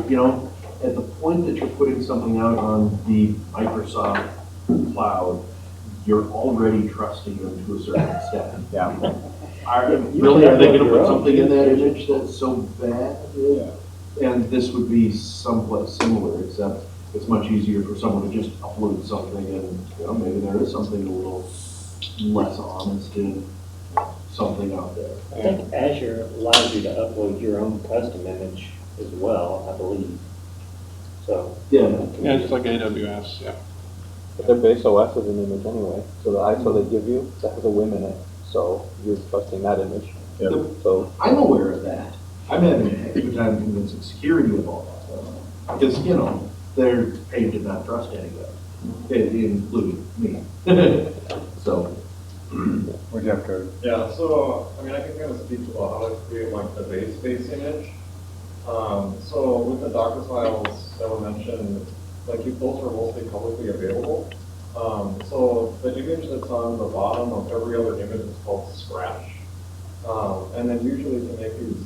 at the point that you're putting something out on the Microsoft cloud, you're already trusting them to a certain extent. Yeah. Really, are they upload gonna your put own, something in that too. image that's so bad? And this would be somewhat similar, except it's much easier for someone to just upload something and, maybe there is something a little less honest in something out there. I think Azure allows you to upload your own custom image as well, I believe. So. Yeah. Yeah, it's like AWS, yeah. But their base OS is an image anyway, so the ISO they give you, that has a WIM in it, so you're trusting that image. Yep. So, I'm aware of that. I'm having a heck of a time convincing security of all that stuff. Because, they're paid to not trust anybody, including me. So, Where'd you have to? Yeah, so, I can kind of speak to how to create like the base image. So with the Docker files that were mentioned, like those are mostly publicly available. So the image that's on the bottom of every other image is called Scratch. And then usually to make these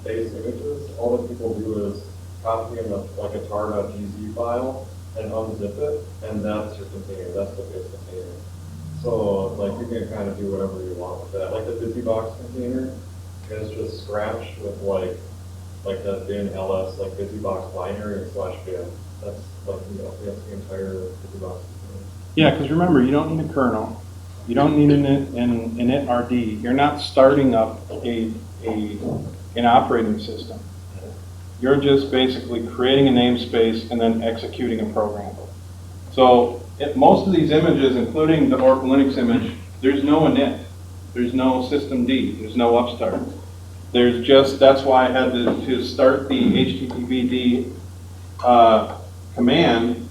base images, all that people do is copy in like a tar.gz file and unzip it, and that's your container, that's the base container. So like you can kind of do whatever you want with that. Like the BusyBox container is just Scratch with like the bin ls, like BusyBox binary and /bin. That's like, that's the entire BusyBox container. Yeah, because remember, you don't need a kernel. You don't need an init-rd. You're not starting up an operating system. You're just basically creating a namespace and then executing a program. So most of these images, including the Oracle Linux image, there's no init. There's no systemd. There's no upstart. There's just, that's why I had to start the HTTPD command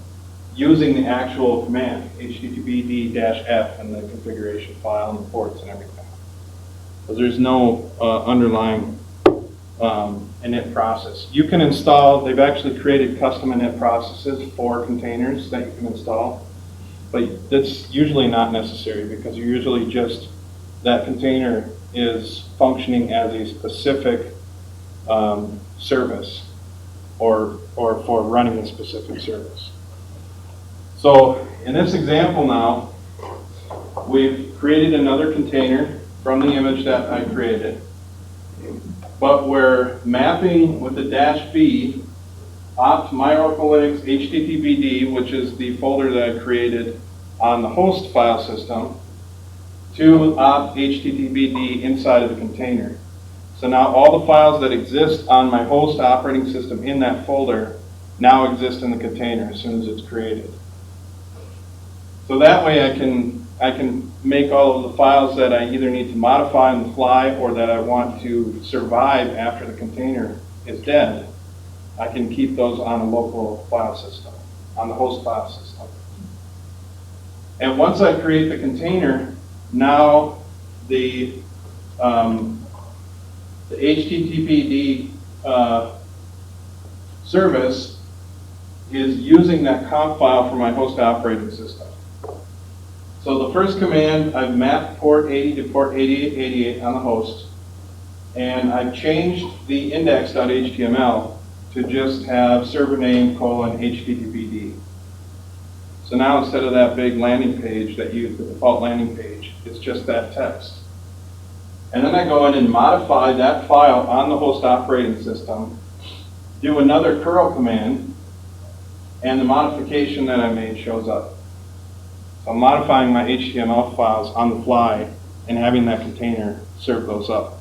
using the actual command, HTTPD-F and the configuration file and the ports and everything. Because there's no underlying init process. You can install, they've actually created custom init processes for containers that you can install, but that's usually not necessary because you're usually just, that container is functioning as a specific service or for running a specific service. So in this example now, we've created another container from the image that I created, but we're mapping with the -B opt my Oracle Linux HTTPD, which is the folder that I created on the host file system, to opt HTTPD inside of the container. So now all the files that exist on my host operating system in that folder now exist in the container as soon as it's created. So that way I can make all of the files that I either need to modify on the fly or that I want to survive after the container is dead. I can keep those on a local file system, on the host file system. And once I create the container, now the HTTPD service is using that conf file for my host operating system. So the first command, I've mapped port 80 to port 8888 on the host, and I've changed the index.html to just have server name : HTTPD. So now instead of that big landing page that you, the default landing page, it's just that text. And then I go in and modify that file on the host operating system, do another curl command, and the modification that I made shows up. So I'm modifying my HTML files on the fly and having that container serve those up.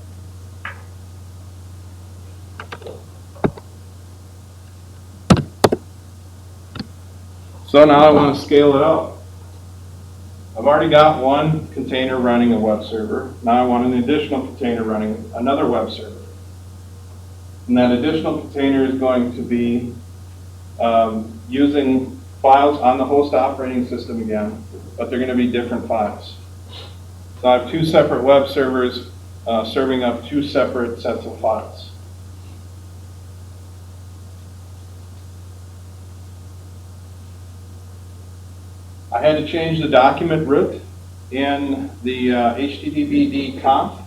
So now I want to scale it up. I've already got one container running a web server. Now I want an additional container running another web server. And that additional container is going to be using files on the host operating system again, but they're going to be different files. So I have two separate web servers serving up two separate sets of files. I had to change the document root in the HTTPD conf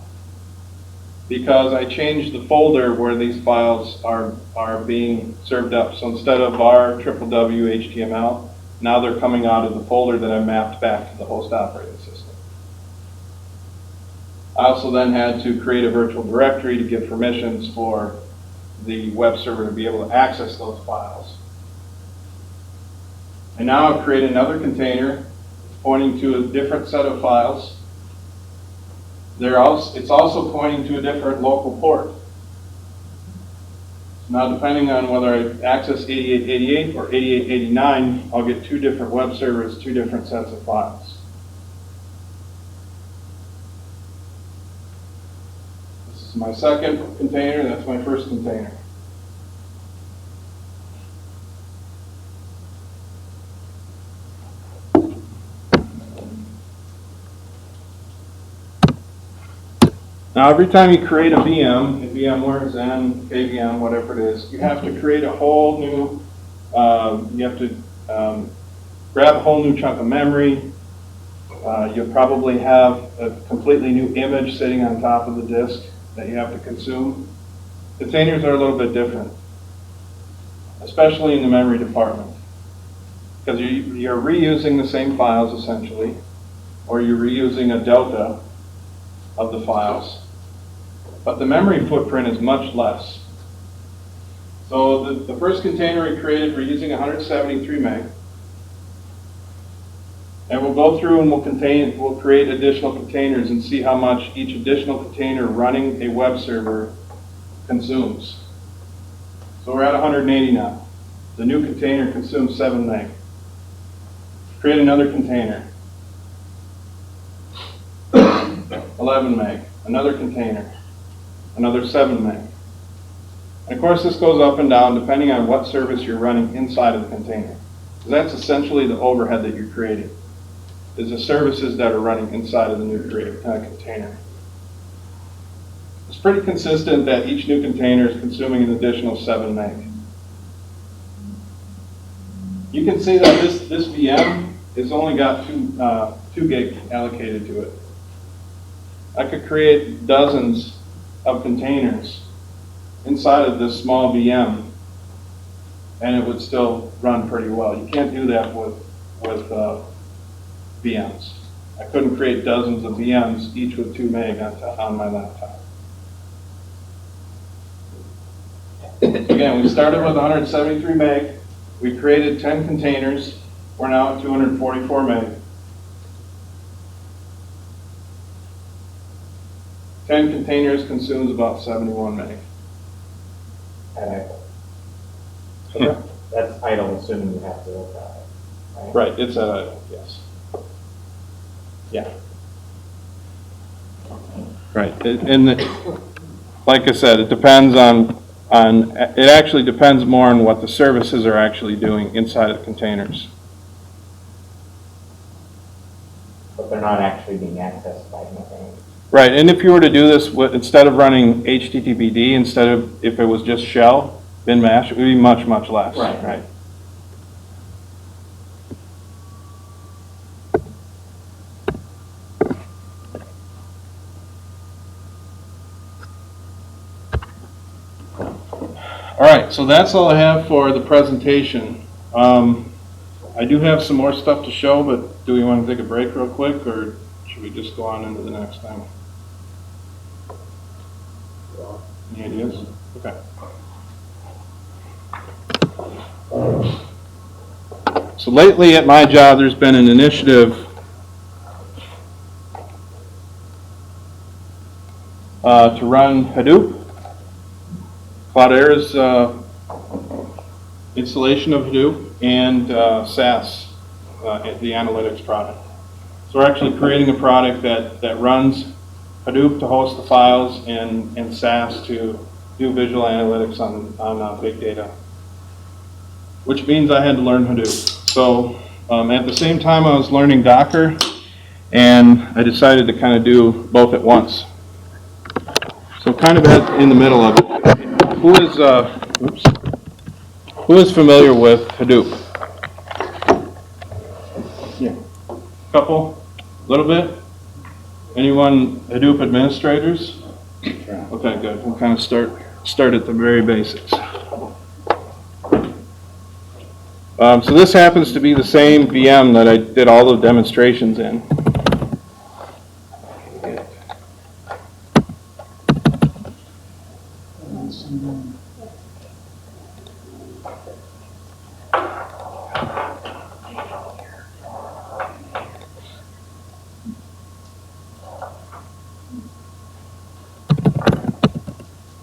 because I changed the folder where these files are being served up. So instead of our www HTML, now they're coming out of the folder that I mapped back to the host operating system. I also then had to create a virtual directory to give permissions for the web server to be able to access those files. And now I've created another container pointing to a different set of files. It's also pointing to a different local port. Now, depending on whether I access 8888 or 8889, I'll get two different web servers, two different sets of files. This is my second container, that's my first container. Now, every time you create a VM, a VMware, Xen, KVM, whatever it is, you have to create a whole new, you have to grab a whole new chunk of memory. You'll probably have a completely new image sitting on top of the disk that you have to consume. Containers are a little bit different, especially in the memory department, because you're reusing the same files essentially, or you're reusing a delta of the files. But the memory footprint is much less. So the first container we created, we're using 173 meg. And we'll go through and we'll create additional containers and see how much each additional container running a web server consumes. So we're at 180 now. The new container consumes 7 meg. Create another container. 11 meg. Another container. Another 7 meg. And of course this goes up and down depending on what service you're running inside of the container. So that's essentially the overhead that you're creating, is the services that are running inside of the new container. It's pretty consistent that each new container is consuming an additional 7 meg. You can see that this VM has only got 2 gig allocated to it. I could create dozens of containers inside of this small VM, and it would still run pretty well. You can't do that with VMs. I couldn't create dozens of VMs, each with 2 meg on my laptop. Again, we started with 173 meg. We created 10 containers. We're now at 244 meg. 10 containers consumes about 71 meg. And that's idle, assuming you have to look at it. Right, it's at idle, yes. Yeah. Right, like I said, it depends it actually depends more on what the services are actually doing inside of the containers. But they're not actually being accessed by anything. Right, and if you were to do this, instead of running HTTPD, if it was just shell, bin mash, it would be much, much less. Right. All right, so that's all I have for the presentation. I do have some more stuff to show, but do we want to take a break real quick, or should we just go on into the next thing? Any ideas? Okay. So lately at my job, there's been an initiative to run Hadoop. Cloudera's installation of Hadoop and SAS, the analytics product. So we're actually creating a product that runs Hadoop to host the files and SAS to do visual analytics on big data, which means I had to learn Hadoop. So at the same time I was learning Docker, and I decided to kind of do both at once. So kind of in the middle of it. Who is familiar with Hadoop? Yeah. Couple? A little bit? Anyone Hadoop administrators? Okay, good. We'll kind of start at the very basics. So this happens to be the same VM that I did all the demonstrations in.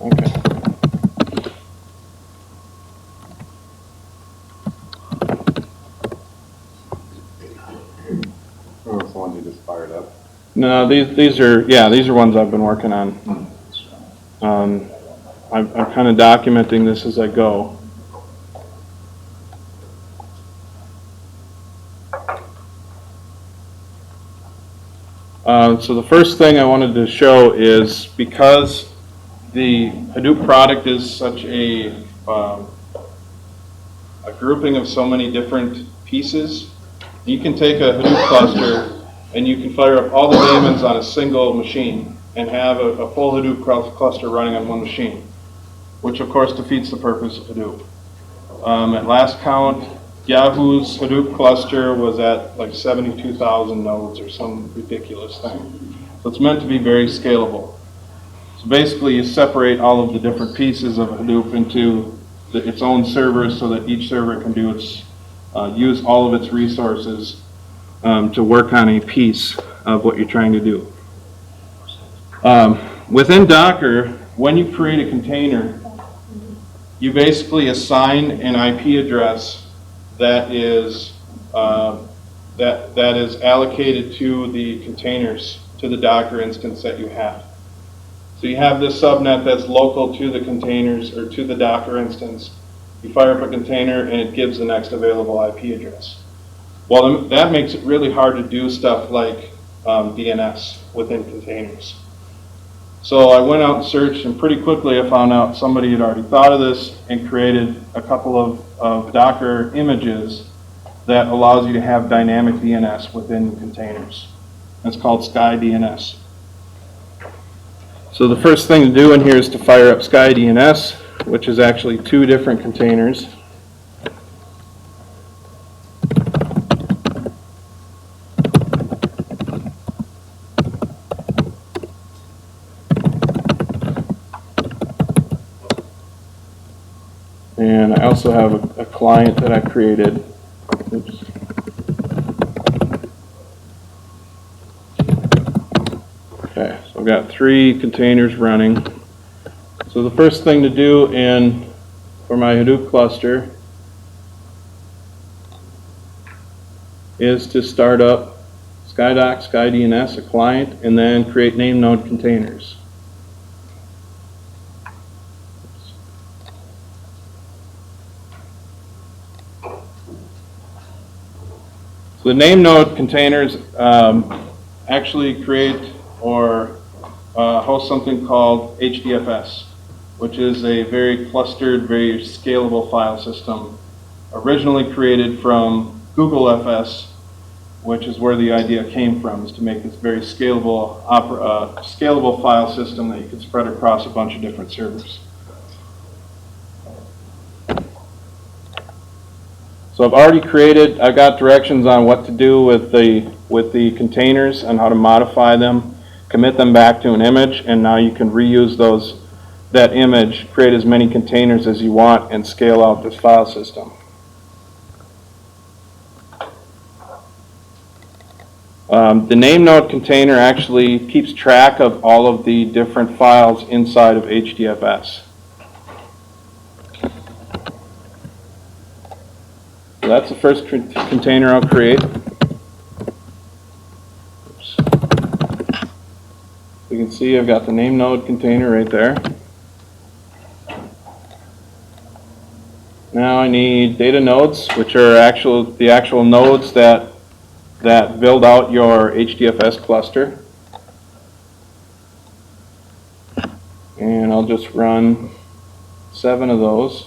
Okay. Or the ones you just fired up? No, these are ones I've been working on. I'm kind of documenting this as I go. So the first thing I wanted to show is because the Hadoop product is such a grouping of so many different pieces, you can take a Hadoop cluster and you can fire up all the daemons on a single machine and have a full Hadoop cluster running on one machine, which of course defeats the purpose of Hadoop. At last count, Yahoo's Hadoop cluster was at like 72,000 nodes or some ridiculous thing. So it's meant to be very scalable. So basically you separate all of the different pieces of Hadoop into its own servers so that each server can do use all of its resources to work on a piece of what you're trying to do. Within Docker, when you create a container, you basically assign an IP address that is allocated to the containers, to the Docker instance that you have. So you have this subnet that's local to the containers or to the Docker instance. You fire up a container and it gives the next available IP address. Well, that makes it really hard to do stuff like DNS within containers. So I went out and searched, and pretty quickly I found out somebody had already thought of this and created a couple of Docker images that allows you to have dynamic DNS within containers. It's called SkyDNS. So the first thing to do in here is to fire up SkyDNS, which is actually two different containers. And I also have a client that I created. Oops. Okay, so I've got 3 containers running. So the first thing to do for my Hadoop cluster is to start up SkyDoc, SkyDNS, a client, and then create name node containers. So the name node containers actually create or host something called HDFS, which is a very clustered, very scalable file system, originally created from Google FS, which is where the idea came from, is to make this very scalable, scalable file system that you can spread across a bunch of different servers. So I've got directions on what to do with the containers and how to modify them, commit them back to an image, and now you can reuse that image, create as many containers as you want, and scale out this file system. The name node container actually keeps track of all of the different files inside of HDFS. So that's the first container I'll create. Oops. You can see I've got the name node container right there. Now I need data nodes, which are the actual nodes that build out your HDFS cluster. And I'll just run 7 of those.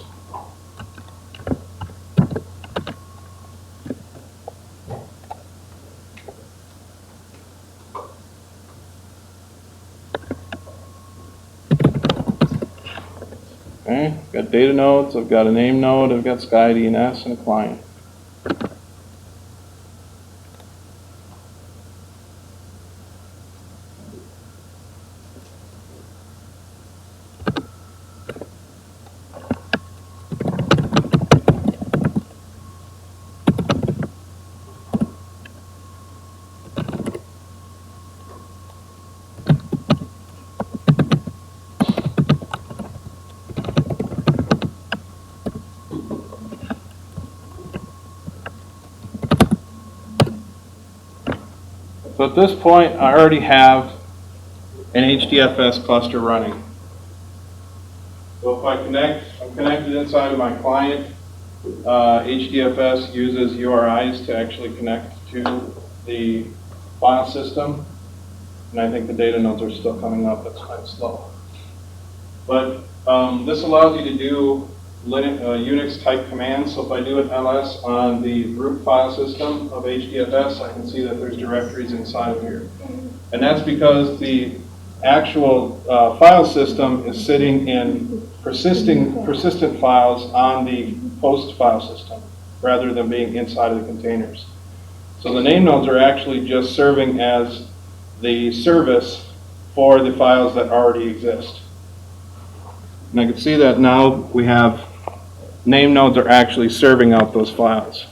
got data nodes, I've got a name node, I've got SkyDNS and a client. So at this point, I already have an HDFS cluster running. So if I connect, I'm connected inside of my client. HDFS uses URIs to actually connect to the file system. And I think the data nodes are still coming up. That's kind of slow. But this allows you to do Unix type commands. So if I do an ls on the root file system of HDFS, I can see that there's directories inside of here. And that's because the actual file system is sitting in persistent files on the host file system rather than being inside of the containers. So the name nodes are actually just serving as the service for the files that already exist. And I can see that now we have name nodes are actually serving out those files.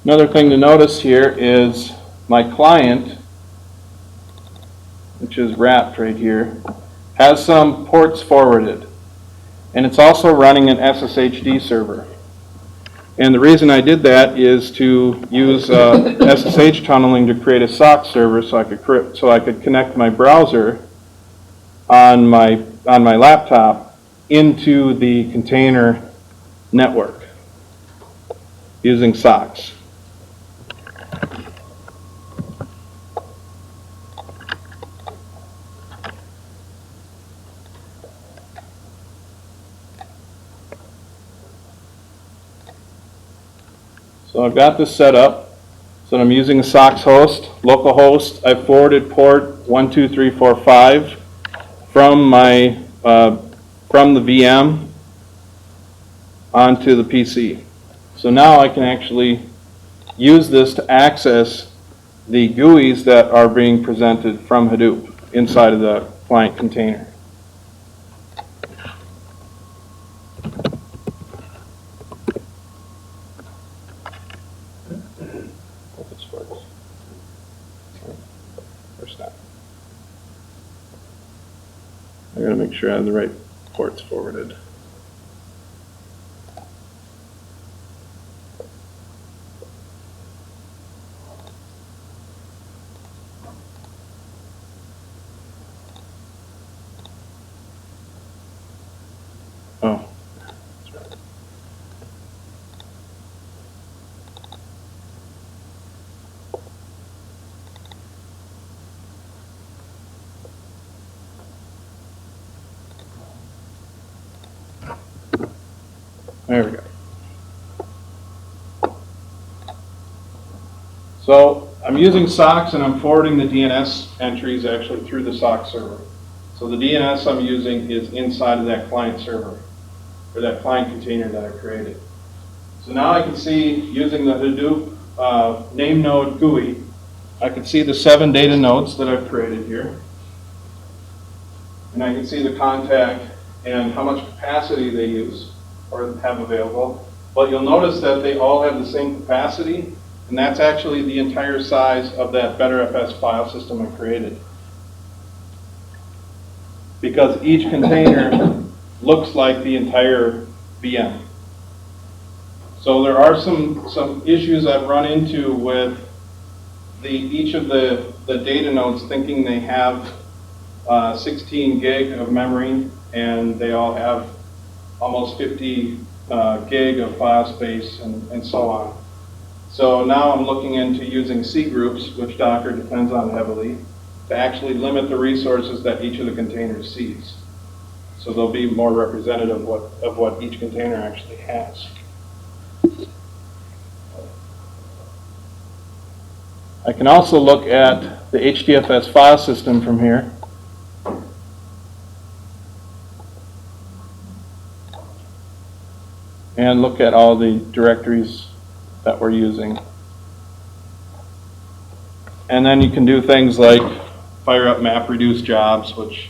Another thing to notice here is my client, which is wrapped right here, has some ports forwarded. And it's also running an SSHD server. And the reason I did that is to use SSH tunneling to create a SOC server so I could connect my browser on my laptop into the container network using SOCs. So I've got this set up. So I'm using a SOCKS host, local host. I've forwarded port 12345 from my from the VM onto the PC. So now I can actually use this to access the GUIs that are being presented from Hadoop inside of the client container. I gotta make sure I have the right ports forwarded. Oh, that's right. There we go. So I'm using SOCKS and I'm forwarding the DNS entries actually through the SOCKS server. So the DNS I'm using is inside of that client server, or that client container that I created. So now I can see, using the Hadoop name node GUI, I can see the 7 data nodes that I've created here. And I can see the contact and how much capacity they use or have available. But you'll notice that they all have the same capacity, and that's actually the entire size of that BetterFS file system I created. Because each container looks like the entire VM. So there are some issues I've run into with each of the data nodes thinking they have 16 gig of memory, and they all have almost 50 gig of file space and so on. So now I'm looking into using C groups, which Docker depends on heavily, to actually limit the resources that each of the containers sees. So they'll be more representative of what each container actually has. I can also look at the HDFS file system from here. And look at all the directories that we're using. And then you can do things like fire up MapReduce jobs, which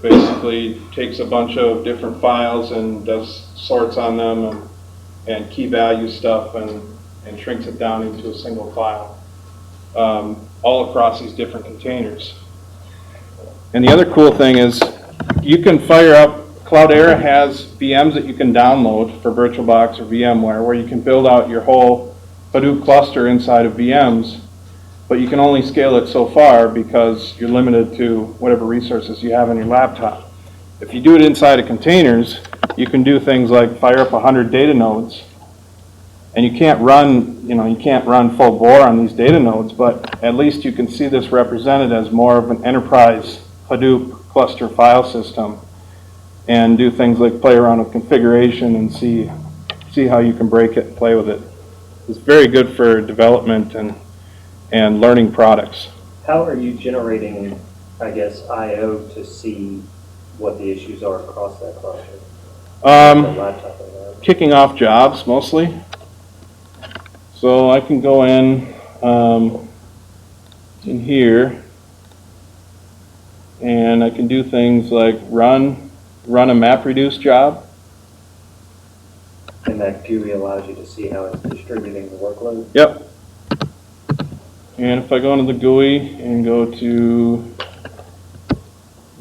basically takes a bunch of different files and does sorts on them and key value stuff and shrinks it down into a single file, all across these different containers. And the other cool thing is you can fire up, Cloudera has VMs that you can download for VirtualBox or VMware, where you can build out your whole Hadoop cluster inside of VMs, but you can only scale it so far because you're limited to whatever resources you have on your laptop. If you do it inside of containers, you can do things like fire up 100 data nodes, and you can't run full bore on these data nodes, but at least you can see this represented as more of an enterprise Hadoop cluster file system, and do things like play around with configuration and see how you can break it and play with it. It's very good for development and learning products. How are you generating, I guess, I/O to see what the issues are across that cluster? The laptop environment. Kicking off jobs mostly. So I can go in here, and I can do things like run a MapReduce job. And that GUI allows you to see how it's distributing the workload? Yep. And if I go into the GUI and go to,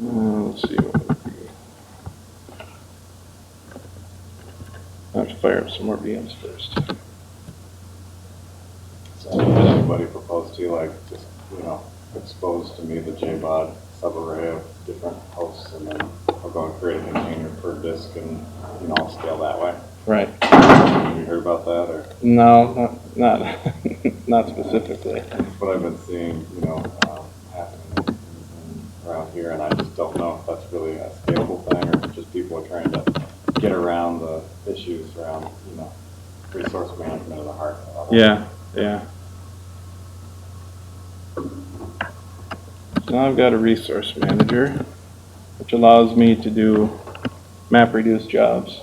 let's see, I have to fire up some more VMs first. So anybody propose to just, expose to me the JBOD subarray of different hosts, and then I'll go and create a container per disk and, I'll scale that way. Right. Have you heard about that, or? No, not specifically. That's what I've been seeing, happening around here, and I just don't know if that's really a scalable thing, or if just people are trying to get around the issues around, resource management of the heart. Yeah. So now I've got a resource manager, which allows me to do MapReduce jobs.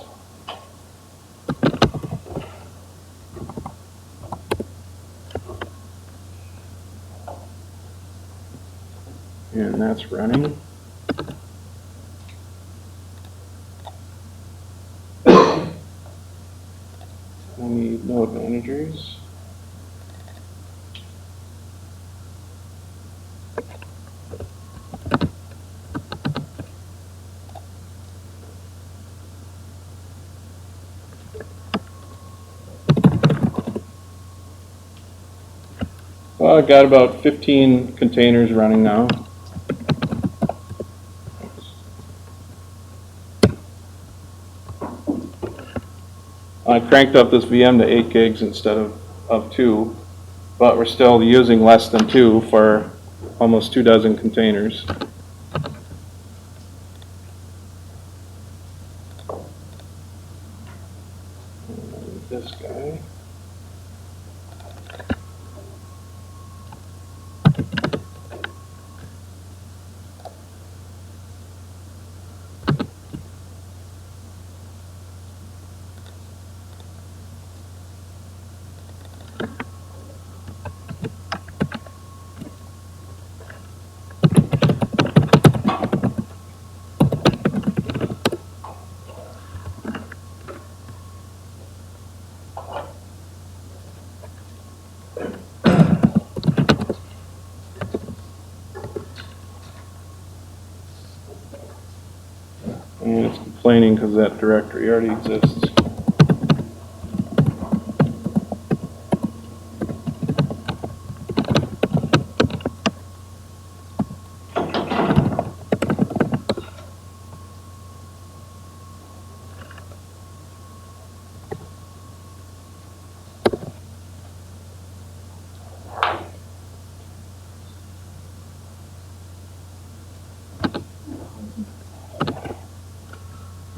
And that's running. I need node managers. Well, I've got about 15 containers running now. I cranked up this VM to 8 gigs instead of 2, but we're still using less than 2 for almost 2 dozen containers. And this guy. And it's complaining because that directory already exists.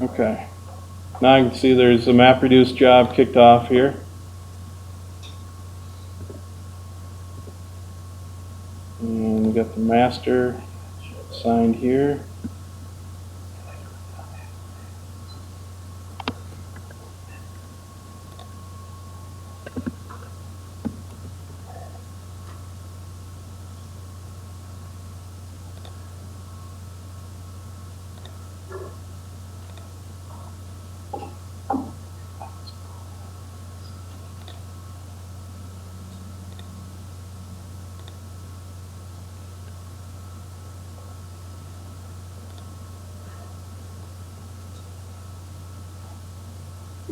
Okay, now I can see there's a MapReduce job kicked off here. And master signed here.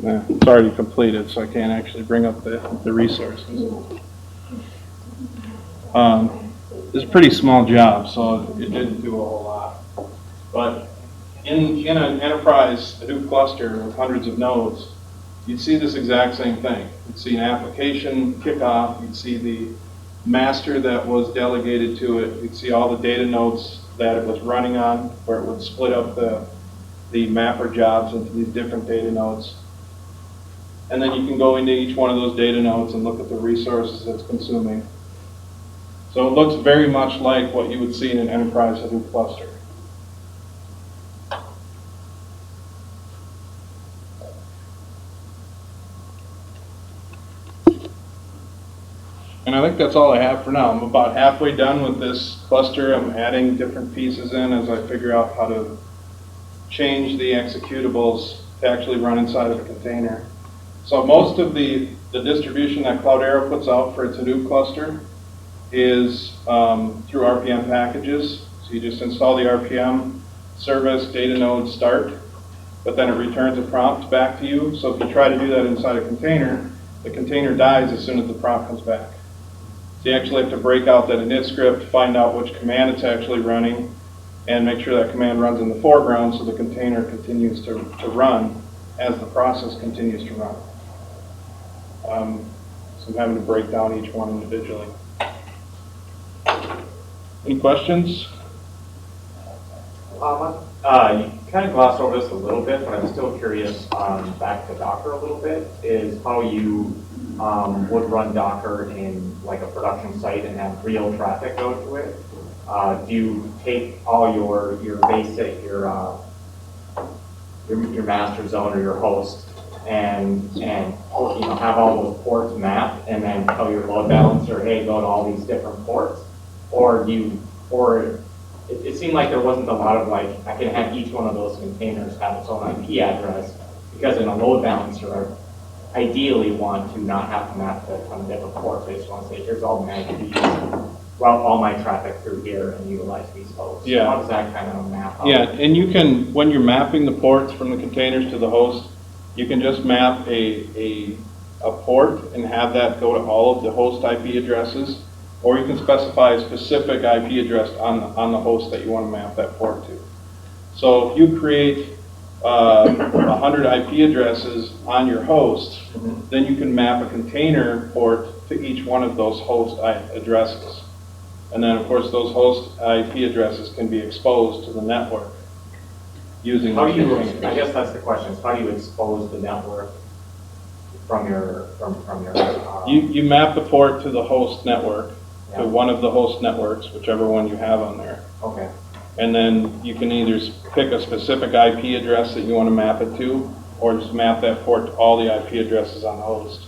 It's already completed, so I can't actually bring up the resources. It's a pretty small job, so it didn't do a whole lot. But in an enterprise Hadoop cluster with hundreds of nodes, you'd see this exact same thing. You'd see an application kickoff, you'd see the master that was delegated to it, you'd see all the data nodes that it was running on, where it would split up the mapper jobs into these different data nodes. And then you can go into each one of those data nodes and look at the resources it's consuming. So it looks very much like what you would see in an enterprise Hadoop cluster. And I think that's all I have for now. I'm about halfway done with this cluster. I'm adding different pieces in as I figure out how to change the executables to actually run inside of a container. So most of the distribution that Cloudera puts out for its Hadoop cluster is through RPM packages. So you just install the RPM service, data node start, but then it returns a prompt back to you. So if you try to do that inside a container, the container dies as soon as the prompt comes back. So you actually have to break out that init script, find out which command it's actually running, and make sure that command runs in the foreground so the container continues to run as the process continues to run. So I'm having to break down each one individually. Any questions? You kind of glossed over this a little bit, but I'm still curious, back to Docker a little bit, is how you would run Docker in like a production site and have real traffic go to it. Do you take all your basic, your master zone or your host and have all those ports mapped and then tell your load balancer, hey, go to all these different ports? Or it seemed like there wasn't a lot of like, I can have each one of those containers have its own IP address, because in a load balancer, I ideally want to not have to map to a ton of different ports. I just want to say, here's all my IPs, route all my traffic through here and utilize these hosts. Yeah. So how does that kind of map out? Yeah, and you can, when you're mapping the ports from the containers to the host, you can just map a port and have that go to all of the host IP addresses, or you can specify a specific IP address on the host that you want to map that port to. So if you create 100 IP addresses on your host, then you can map a container port to each one of those host addresses. And then, of course, those host IP addresses can be exposed to the network using How those do you, containers. I guess that's the question, is how do you expose the network from your, You map the port to the host network, Yeah. to one of the host networks, whichever one you have on there. okay. And then you can either pick a specific IP address that you want to map it to, or just map that port to all the IP addresses on the host.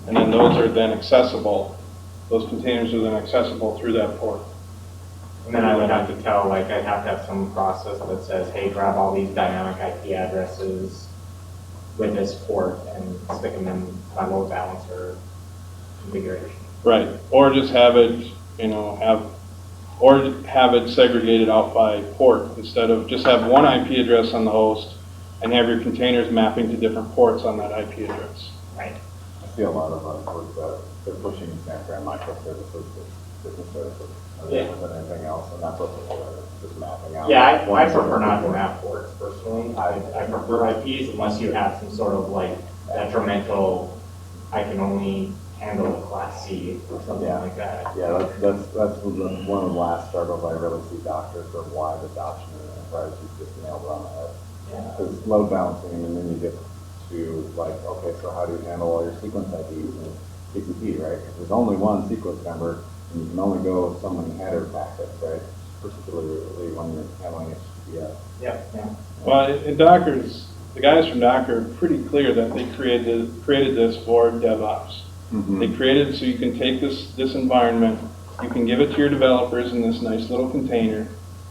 And then those are then accessible. Those containers are then accessible through that port. And then I would have to tell, like, I'd have to have some process that says, hey, grab all these dynamic IP addresses with this port and stick them in my load balancer configuration. Right, or just have it, have it segregated out by port, instead of just have one IP address on the host and have your containers mapping to different ports on that IP address. Right. I see a lot of work that they're pushing Snapdragon microservices with business services, Yeah. than anything else, and that's what they're just mapping out. Yeah, I One prefer server not to port. map ports personally. I prefer IPs unless you have some sort of like detrimental, I can only handle a class C or something Yeah. like that. Yeah, that's one of the last struggles I really see Docker for wide adoption in enterprise. You just nailed it on the head. Yeah. Because load balancing, and then you get to like, okay, so how do you handle all your sequence IDs and TCP, right? Because there's only one sequence number And you can only go with someone header packets, right? Particularly when you're handling HTTPS. Yeah. Well, in Docker's, the guys from Docker are pretty clear that they created this for DevOps. They created it so you can take this environment, you can give it to your developers in this nice little container.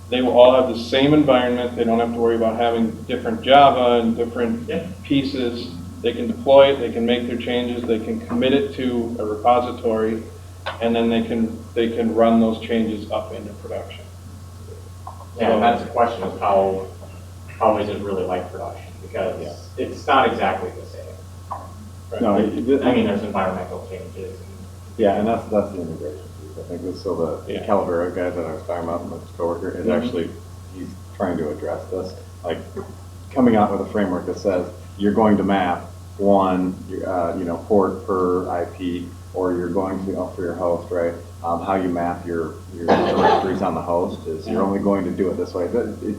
They will all have the same environment. They don't have to worry about having different Java and different pieces. They can deploy it, they can make their changes, they can commit it to a repository, and then they can run those changes up into production. Yeah, and that's the question is how is it really like production? Because it's not exactly the same. Right. No, I mean, there's environmental changes. yeah, and that's the integration piece. I think that's so the Calavera guy that I was talking about, my coworker, is actually, he's trying to address this, like coming out with a framework that says you're going to map one, port per IP, or you're going to, for your host, right? How you map your directories on the host is you're only going to do it this way.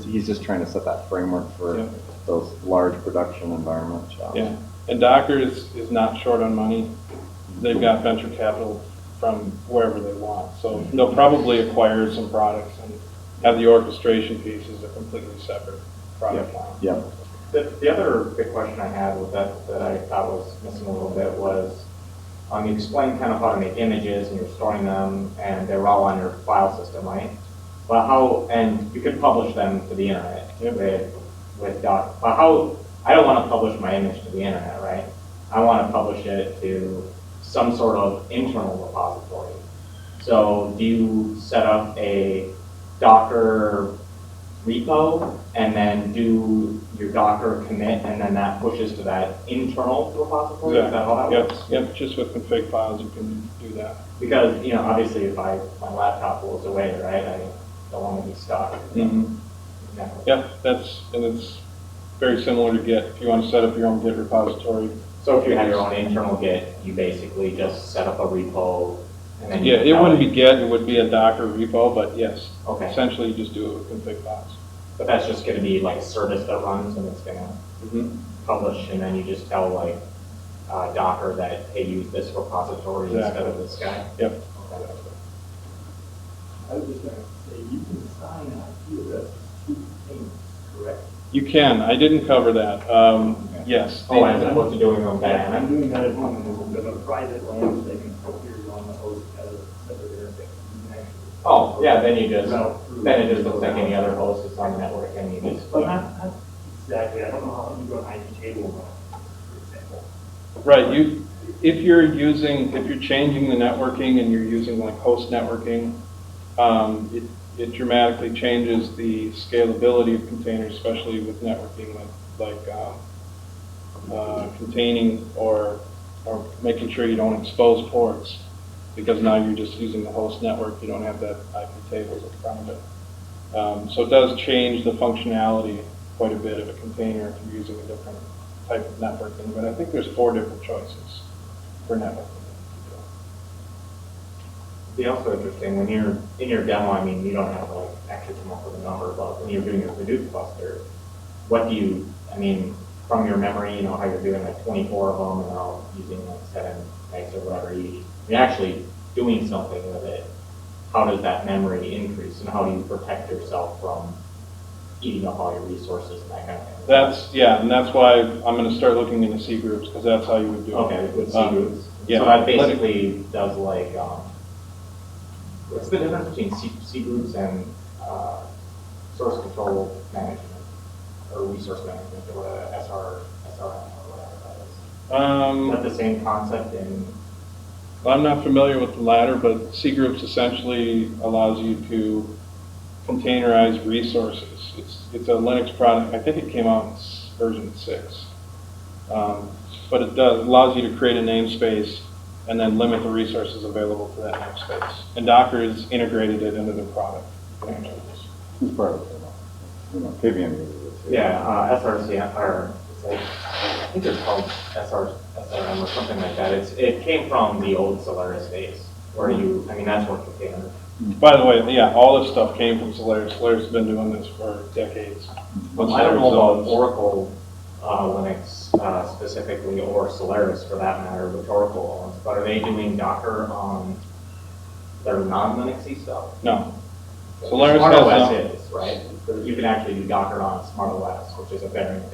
He's just trying to set that framework for those large production environment shops. Yeah, and Docker is not short on money. They've got venture capital from wherever they want. So they'll probably acquire some products and have the orchestration piece as a completely separate product line. Yeah. The other big question I had with that I thought was missing a little bit was, you explained kind of how to make images and you're storing them and they're all on your file system, right? But and you can publish them to the internet with Docker. But I don't want to publish my image to the internet, right? I want to publish it to some sort of internal repository. So do you set up a Docker repo and then do your Docker commit and then that pushes to that internal repository? Is that how that works? Yep, just with config files you can do that. Because, obviously if my laptop goes away, right, I don't want to be stuck. Yep, it's very similar to Git. If you want to set up your own Git repository. So if you have your own internal Git, you basically just set up a repo and then Yeah, it wouldn't be Git, it would be a Docker repo, but yes. Okay. Essentially you just do it with config files. But that's just going to be like a service that runs and it's going to publish and then you just tell like Docker that, hey, use this repository instead of this guy? Yep. Okay. I was just going to say, you can assign IP addresses to containers, correct? You can, I didn't cover that. Yes. Oh, as opposed to doing them I'm back. doing that at home, and there's a private LAN they can appear on the host as a separate interface. You can actually Oh, yeah, then it just looks like route any other host that's on the network and you just. But not exactly, I don't know how you do an IP table run, for example. Right, if you're changing the networking and you're using like host networking, it dramatically changes the scalability of containers, especially with networking like containing or making sure you don't expose ports, because now you're just using the host network, you don't have that IP tables in front of it. So it does change the functionality quite a bit of a container if you're using a different type of networking, but I think there's 4 different choices for networking. It'd be also interesting when you're in your demo, I mean, you don't have to like actually come up with a number, but when you're doing your Hadoop cluster, from your memory, how you're doing like 24 of them and they're all using like 7 megs or whatever each, you're actually doing something with it. How does that memory increase and how do you protect yourself from eating up all your resources and that kind of thing? And that's why I'm going to start looking into C groups, because that's how you would do it. Okay, with C groups. Yeah. So that basically does like, what's the difference between C groups and source control management or resource management or SRM or whatever that is? Is that the same concept in? Well, I'm not familiar with the latter, but C groups essentially allows you to containerize resources. It's a Linux product. I think it came out in version 6. But it allows you to create a namespace and then limit the resources available to that namespace. And Docker has integrated it into the product. It's part of it. KVM uses it too. Yeah, SRC, or I think it's called SRM or something like that. It came from the old Solaris days, where that's what containers. By the way, yeah, all this stuff came from Solaris. Solaris has been doing this for decades. I don't know about Oracle Linux specifically, or Solaris for that matter, which Oracle owns, but are they doing Docker on their non-Linuxy stuff? No. Solaris Smart has OS some. is, right? So you can actually do Docker on Smart OS, which is a variant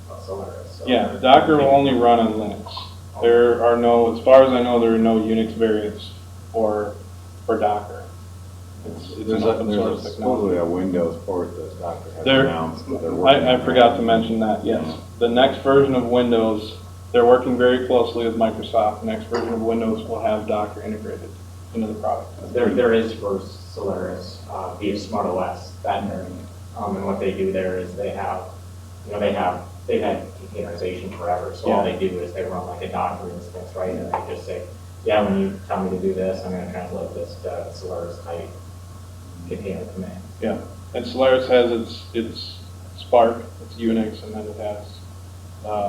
of Solaris. So Yeah, Docker will only run on Linux. There are no, as far as I know, there are no Unix variants for Docker. It's There's an open a, source there's supposedly technology. a Windows port that Docker has There- announced that they're working I on. forgot to mention that, yes. The next version of Windows, they're working very closely with Microsoft. The next version of Windows will have Docker integrated into the product. there is for Solaris via Smart OS, that variant. And what they do there is they've had containerization forever. So all Yeah. they do is they run like a Docker instance, right? And they just say, yeah, when you tell me to do this, I'm going to translate this to Solaris type container command. Yeah, and Solaris has its Spark, its Unix, and then it has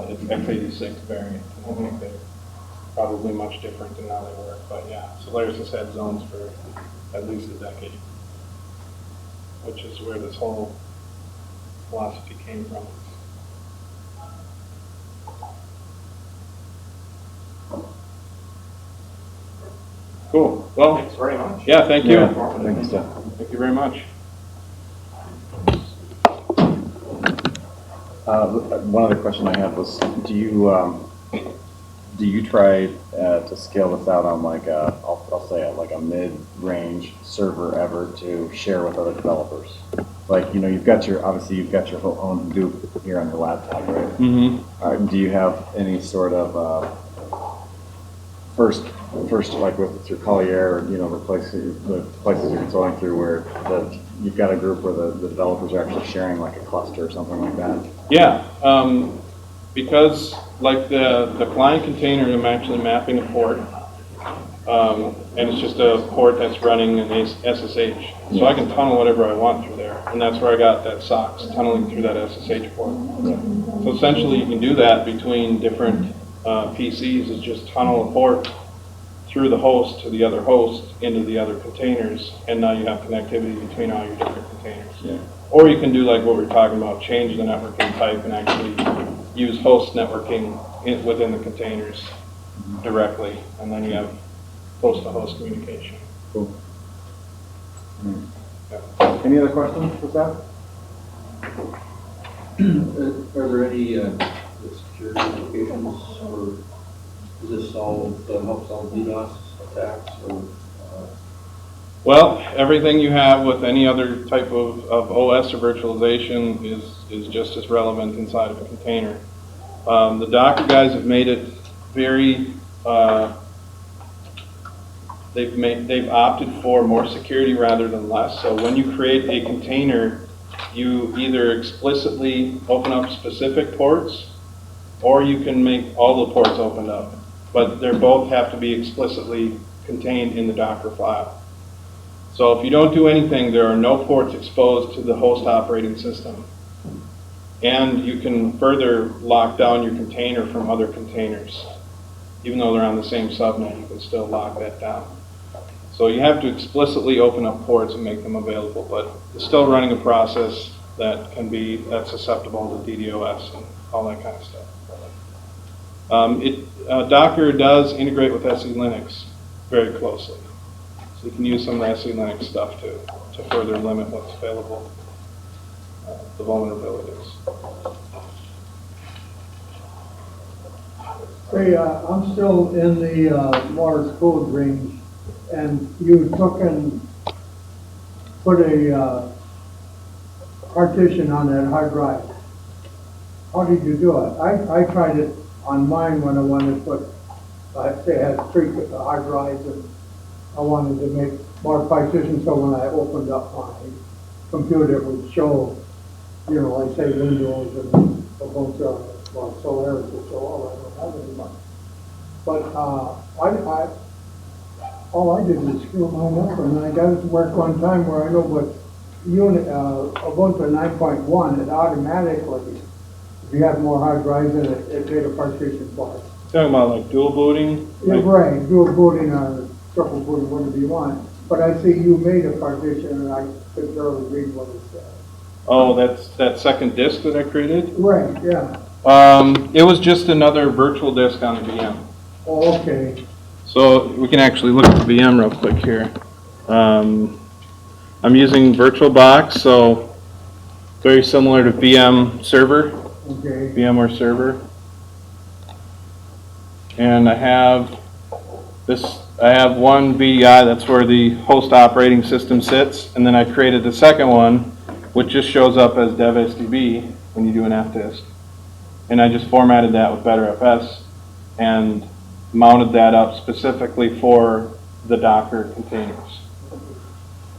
its x86 variant. And I think they're probably much different in how they work, but yeah, Solaris has had zones for at least a decade, which is where this whole philosophy came from. Cool, well, Thanks very much. yeah, thank you. Thank you, Steph. Thank you very much. One other question I had was, do you try to scale this out on like a, I'll say it, like a mid-range server ever to share with other developers? Like, you know, obviously you've got your own Hadoop here on your laptop, right? Mm-hmm. Do you have any sort of first like through Collier, or, you know, the places you're consulting through where you've got a group where the developers are actually sharing like a cluster or something like that? Yeah, because like the client container, I'm actually mapping a port, and it's just a port that's running an SSH. So I can tunnel whatever I want through there, and that's where I got that SOX, tunneling through that SSH port. So essentially you can do that between different PCs, is just tunnel a port through the host to the other host into the other containers, and now you have connectivity between all your different containers. Yeah. Or you can do like what we're talking about, change the networking type and actually use host networking within the containers directly, and then you have host-to-host communication. Cool. Yeah. Any other questions for Seth? Are there any security implications, or does this help solve DDoS attacks, or? Well, everything you have with any other type of OS or virtualization is just as relevant inside of a container. The Docker guys have made it very, they've opted for more security rather than less. So when you create a container, you either explicitly open up specific ports, or you can make all the ports opened up. But they both have to be explicitly contained in the Docker file. So if you don't do anything, there are no ports exposed to the host operating system. And you can further lock down your container from other containers. Even though they're on the same subnet, you can still lock that down. So you have to explicitly open up ports and make them available, but it's still running a process that's susceptible to DDoS and all that kind of stuff. Docker does integrate with SE Linux very closely. So you can use some of the SE Linux stuff to further limit what's available, the vulnerabilities. Hey, I'm still in the Morse code range, and you took and put a partition on that hard drive. How did you do it? I tried it on mine when I wanted to put, say I had 3 hard drives, and I wanted to make more partitions, so when I opened up my computer, it would show, you know, like say Windows and a bunch of, well, Solaris would show, oh, I don't have any much. But all I did was screw mine up, and I got it to work one time where I know what Ubuntu 9.1, it automatically, if you have more hard drives in it, it made a partition for it. Talking about like dual booting? Yeah, right, dual booting or triple booting, whatever you want. But I see you made a partition, and I could barely read what it said. Oh, that's that second disk that I created? Right, yeah. It was just another virtual disk on a VM. Oh, okay. So we can actually look at the VM real quick here. I'm using VirtualBox, so very similar to VM Server, Okay, VMware Server. And I have one VDI, that's where the host operating system sits, and then I created the second one, which just shows up as DevSDB when you do an fdisk. And I just formatted that with BetterFS and mounted that up specifically for the Docker containers.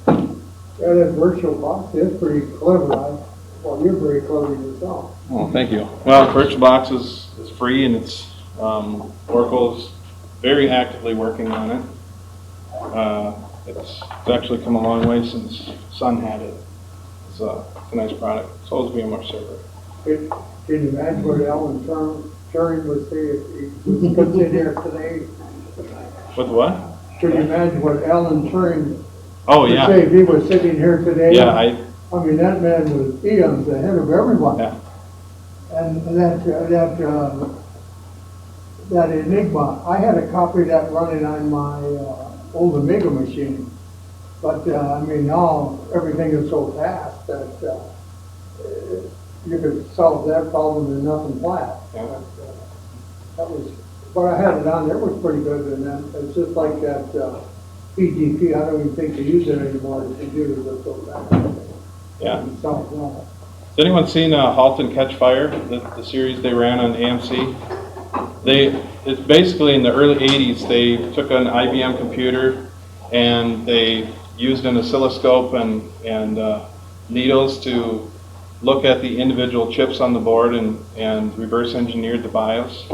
yeah, that VirtualBox is pretty clever. Well, you're very clever yourself. Oh, thank you. Well, VirtualBox is free, and it's Oracle's very actively working on it. It's actually come a long way since Sun had it. It's a nice product. So is VMware Server. Can you imagine what Alan Turing would say if he was sitting here today? With what? Can you imagine what Alan Turing Oh, would yeah. say if he was sitting here today? Yeah, I mean, that man was eons ahead of everyone. Yeah. And that Enigma, I had a copy of that running on my old Amiga machine. But, I mean, now everything is so fast that you could solve that problem in nothing flat. Yeah. That was, but I had it on there, it was pretty good, and then it's just like that PGP, I don't even think they use it anymore, the computers are so fast. Yeah. So, no. Has anyone seen Halt and Catch Fire, the series they ran on AMC? It's basically in the early 80s, they took an IBM computer and they used an oscilloscope and needles to look at the individual chips on the board and reverse engineered the BIOS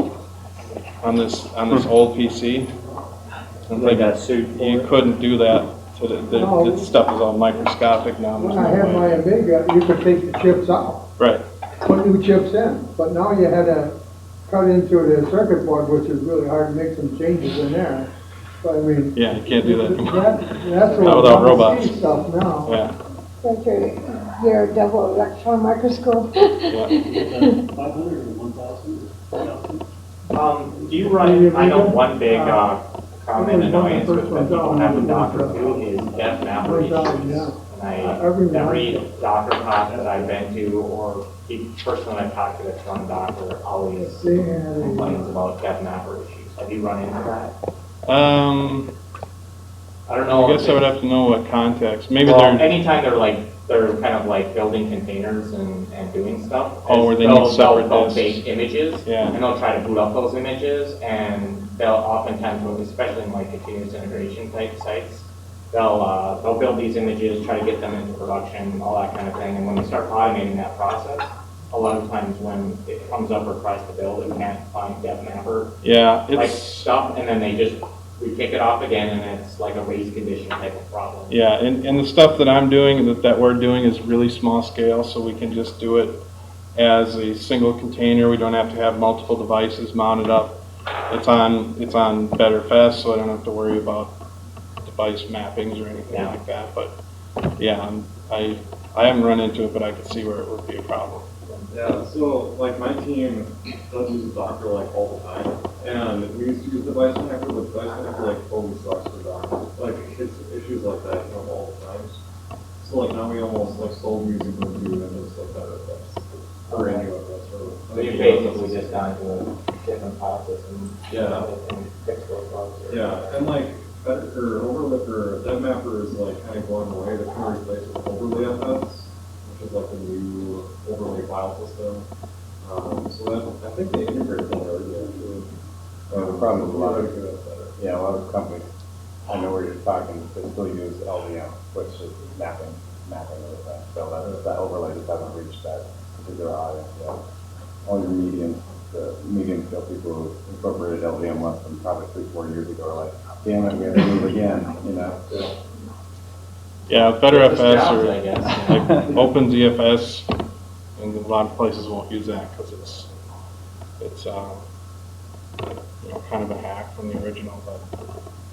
on this old PC. And They got sued for you it? couldn't do that. So the stuff is all microscopic now. There's When I no had my way. Amiga, you could take the chips out, Right. put new chips in, but now you had to cut into the circuit board, which is really hard to make some changes in there. But I mean. Yeah, you can't do that anymore. That's Not what without I robots. see stuff now. Yeah. Like your double electron microscope. Yeah. 500 or 1,000 or 4,000? Do you run, I know one big common annoyance with when people have a Docker too is dev mapper issues. And every Docker talk that I've been to, or each person I've talked to that's run Docker, always complains about dev mapper issues. Have you run into that? I don't know. I guess I would have to know what context. Maybe Well, they're, anytime they're kind of like building containers and doing stuff. Oh, where they they'll- need separate they'll disks. bake images. Yeah. And they'll try to boot up those images, and they'll oftentimes, especially in like continuous integration type sites, they'll build these images, try to get them into production, all that kind of thing. And when they start automating that process, a lot of times when it comes up or tries to build, it can't find dev mapper yeah, like it's, stuff, and then we kick it off again, and it's like a race condition type of problem. yeah, and the stuff that I'm doing, that we're doing is really small scale, so we can just do it as a single container. We don't have to have multiple devices mounted up. It's on BetterFS, so I don't have to worry about device mappings or anything like that. But yeah, I haven't run into it, but I could see where it would be a problem. Yeah, so like my team does use Docker like all the time, and we used to use Device Mapper, but Device Mapper like totally sucks for Docker. Like it's issues like that, you know, all the times. So like now we almost like sold using Review and just like BetterFS or AnyFS or. So you basically just gone to a different file system. Yeah. And fix those bugs. Yeah, and like Dev Mapper is like kind of going away. They're kind of replaced with OverlayFS, which is like the new overlay file system. So that, I think they integrate more already actually. The problem is a lot of, Yeah, that's better. yeah, a lot of companies, I know where you're talking, they still use LVM, which is mapping of that. So that overlay just hasn't reached that particular audience yet. All your the medium scale people who incorporated LVM less than probably 3-4 years ago are like, damn it, we have to move again, you know? Yeah, BetterFS Jobs, or I guess. like OpenZFS, and a lot of places won't use that because it's you know, kind of a hack from the original. But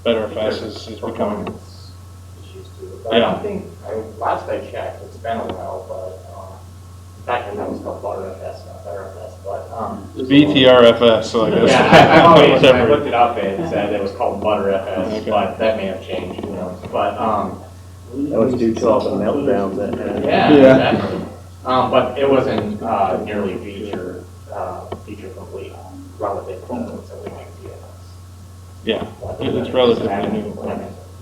BetterFS is becoming. Performance issues too. But Yeah. I don't think, last I checked, it's been a while, but in fact, I know it's called ButterFS, not BetterFS, but BTRFS, so I guess. Yeah, I've always, when I Whatever. looked it up, it said it was called ButterFS, Okay. but that may have changed, who knows, but, That was due to all the meltdowns that had. yeah, Yeah. exactly. But it wasn't, nearly feature complete relative to something like DFS. Yeah, it's relatively new.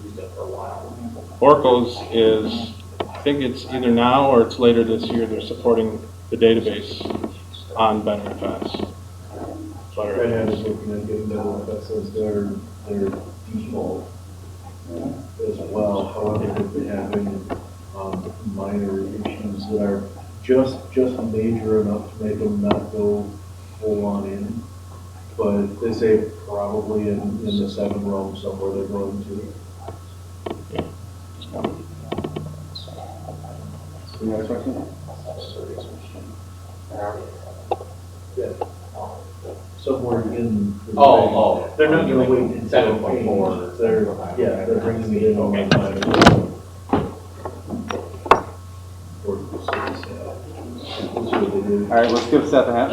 Used it for a while. Oracle's is, I think it's either now or it's later this year, they're supporting the database on BetterFS. Red Hat is looking at getting BetterFS as their default as well. However, they've been having minor issues that are just major enough to make them not go full on in. But they say probably in the 7 realm somewhere they're going to. Any other questions? Yeah. Somewhere in. the Oh, range. They're not gonna wait until 7.4. They're bringing it in on Okay. time. Or 6, yeah. We'll see what they do. All right, let's give Seth a hand,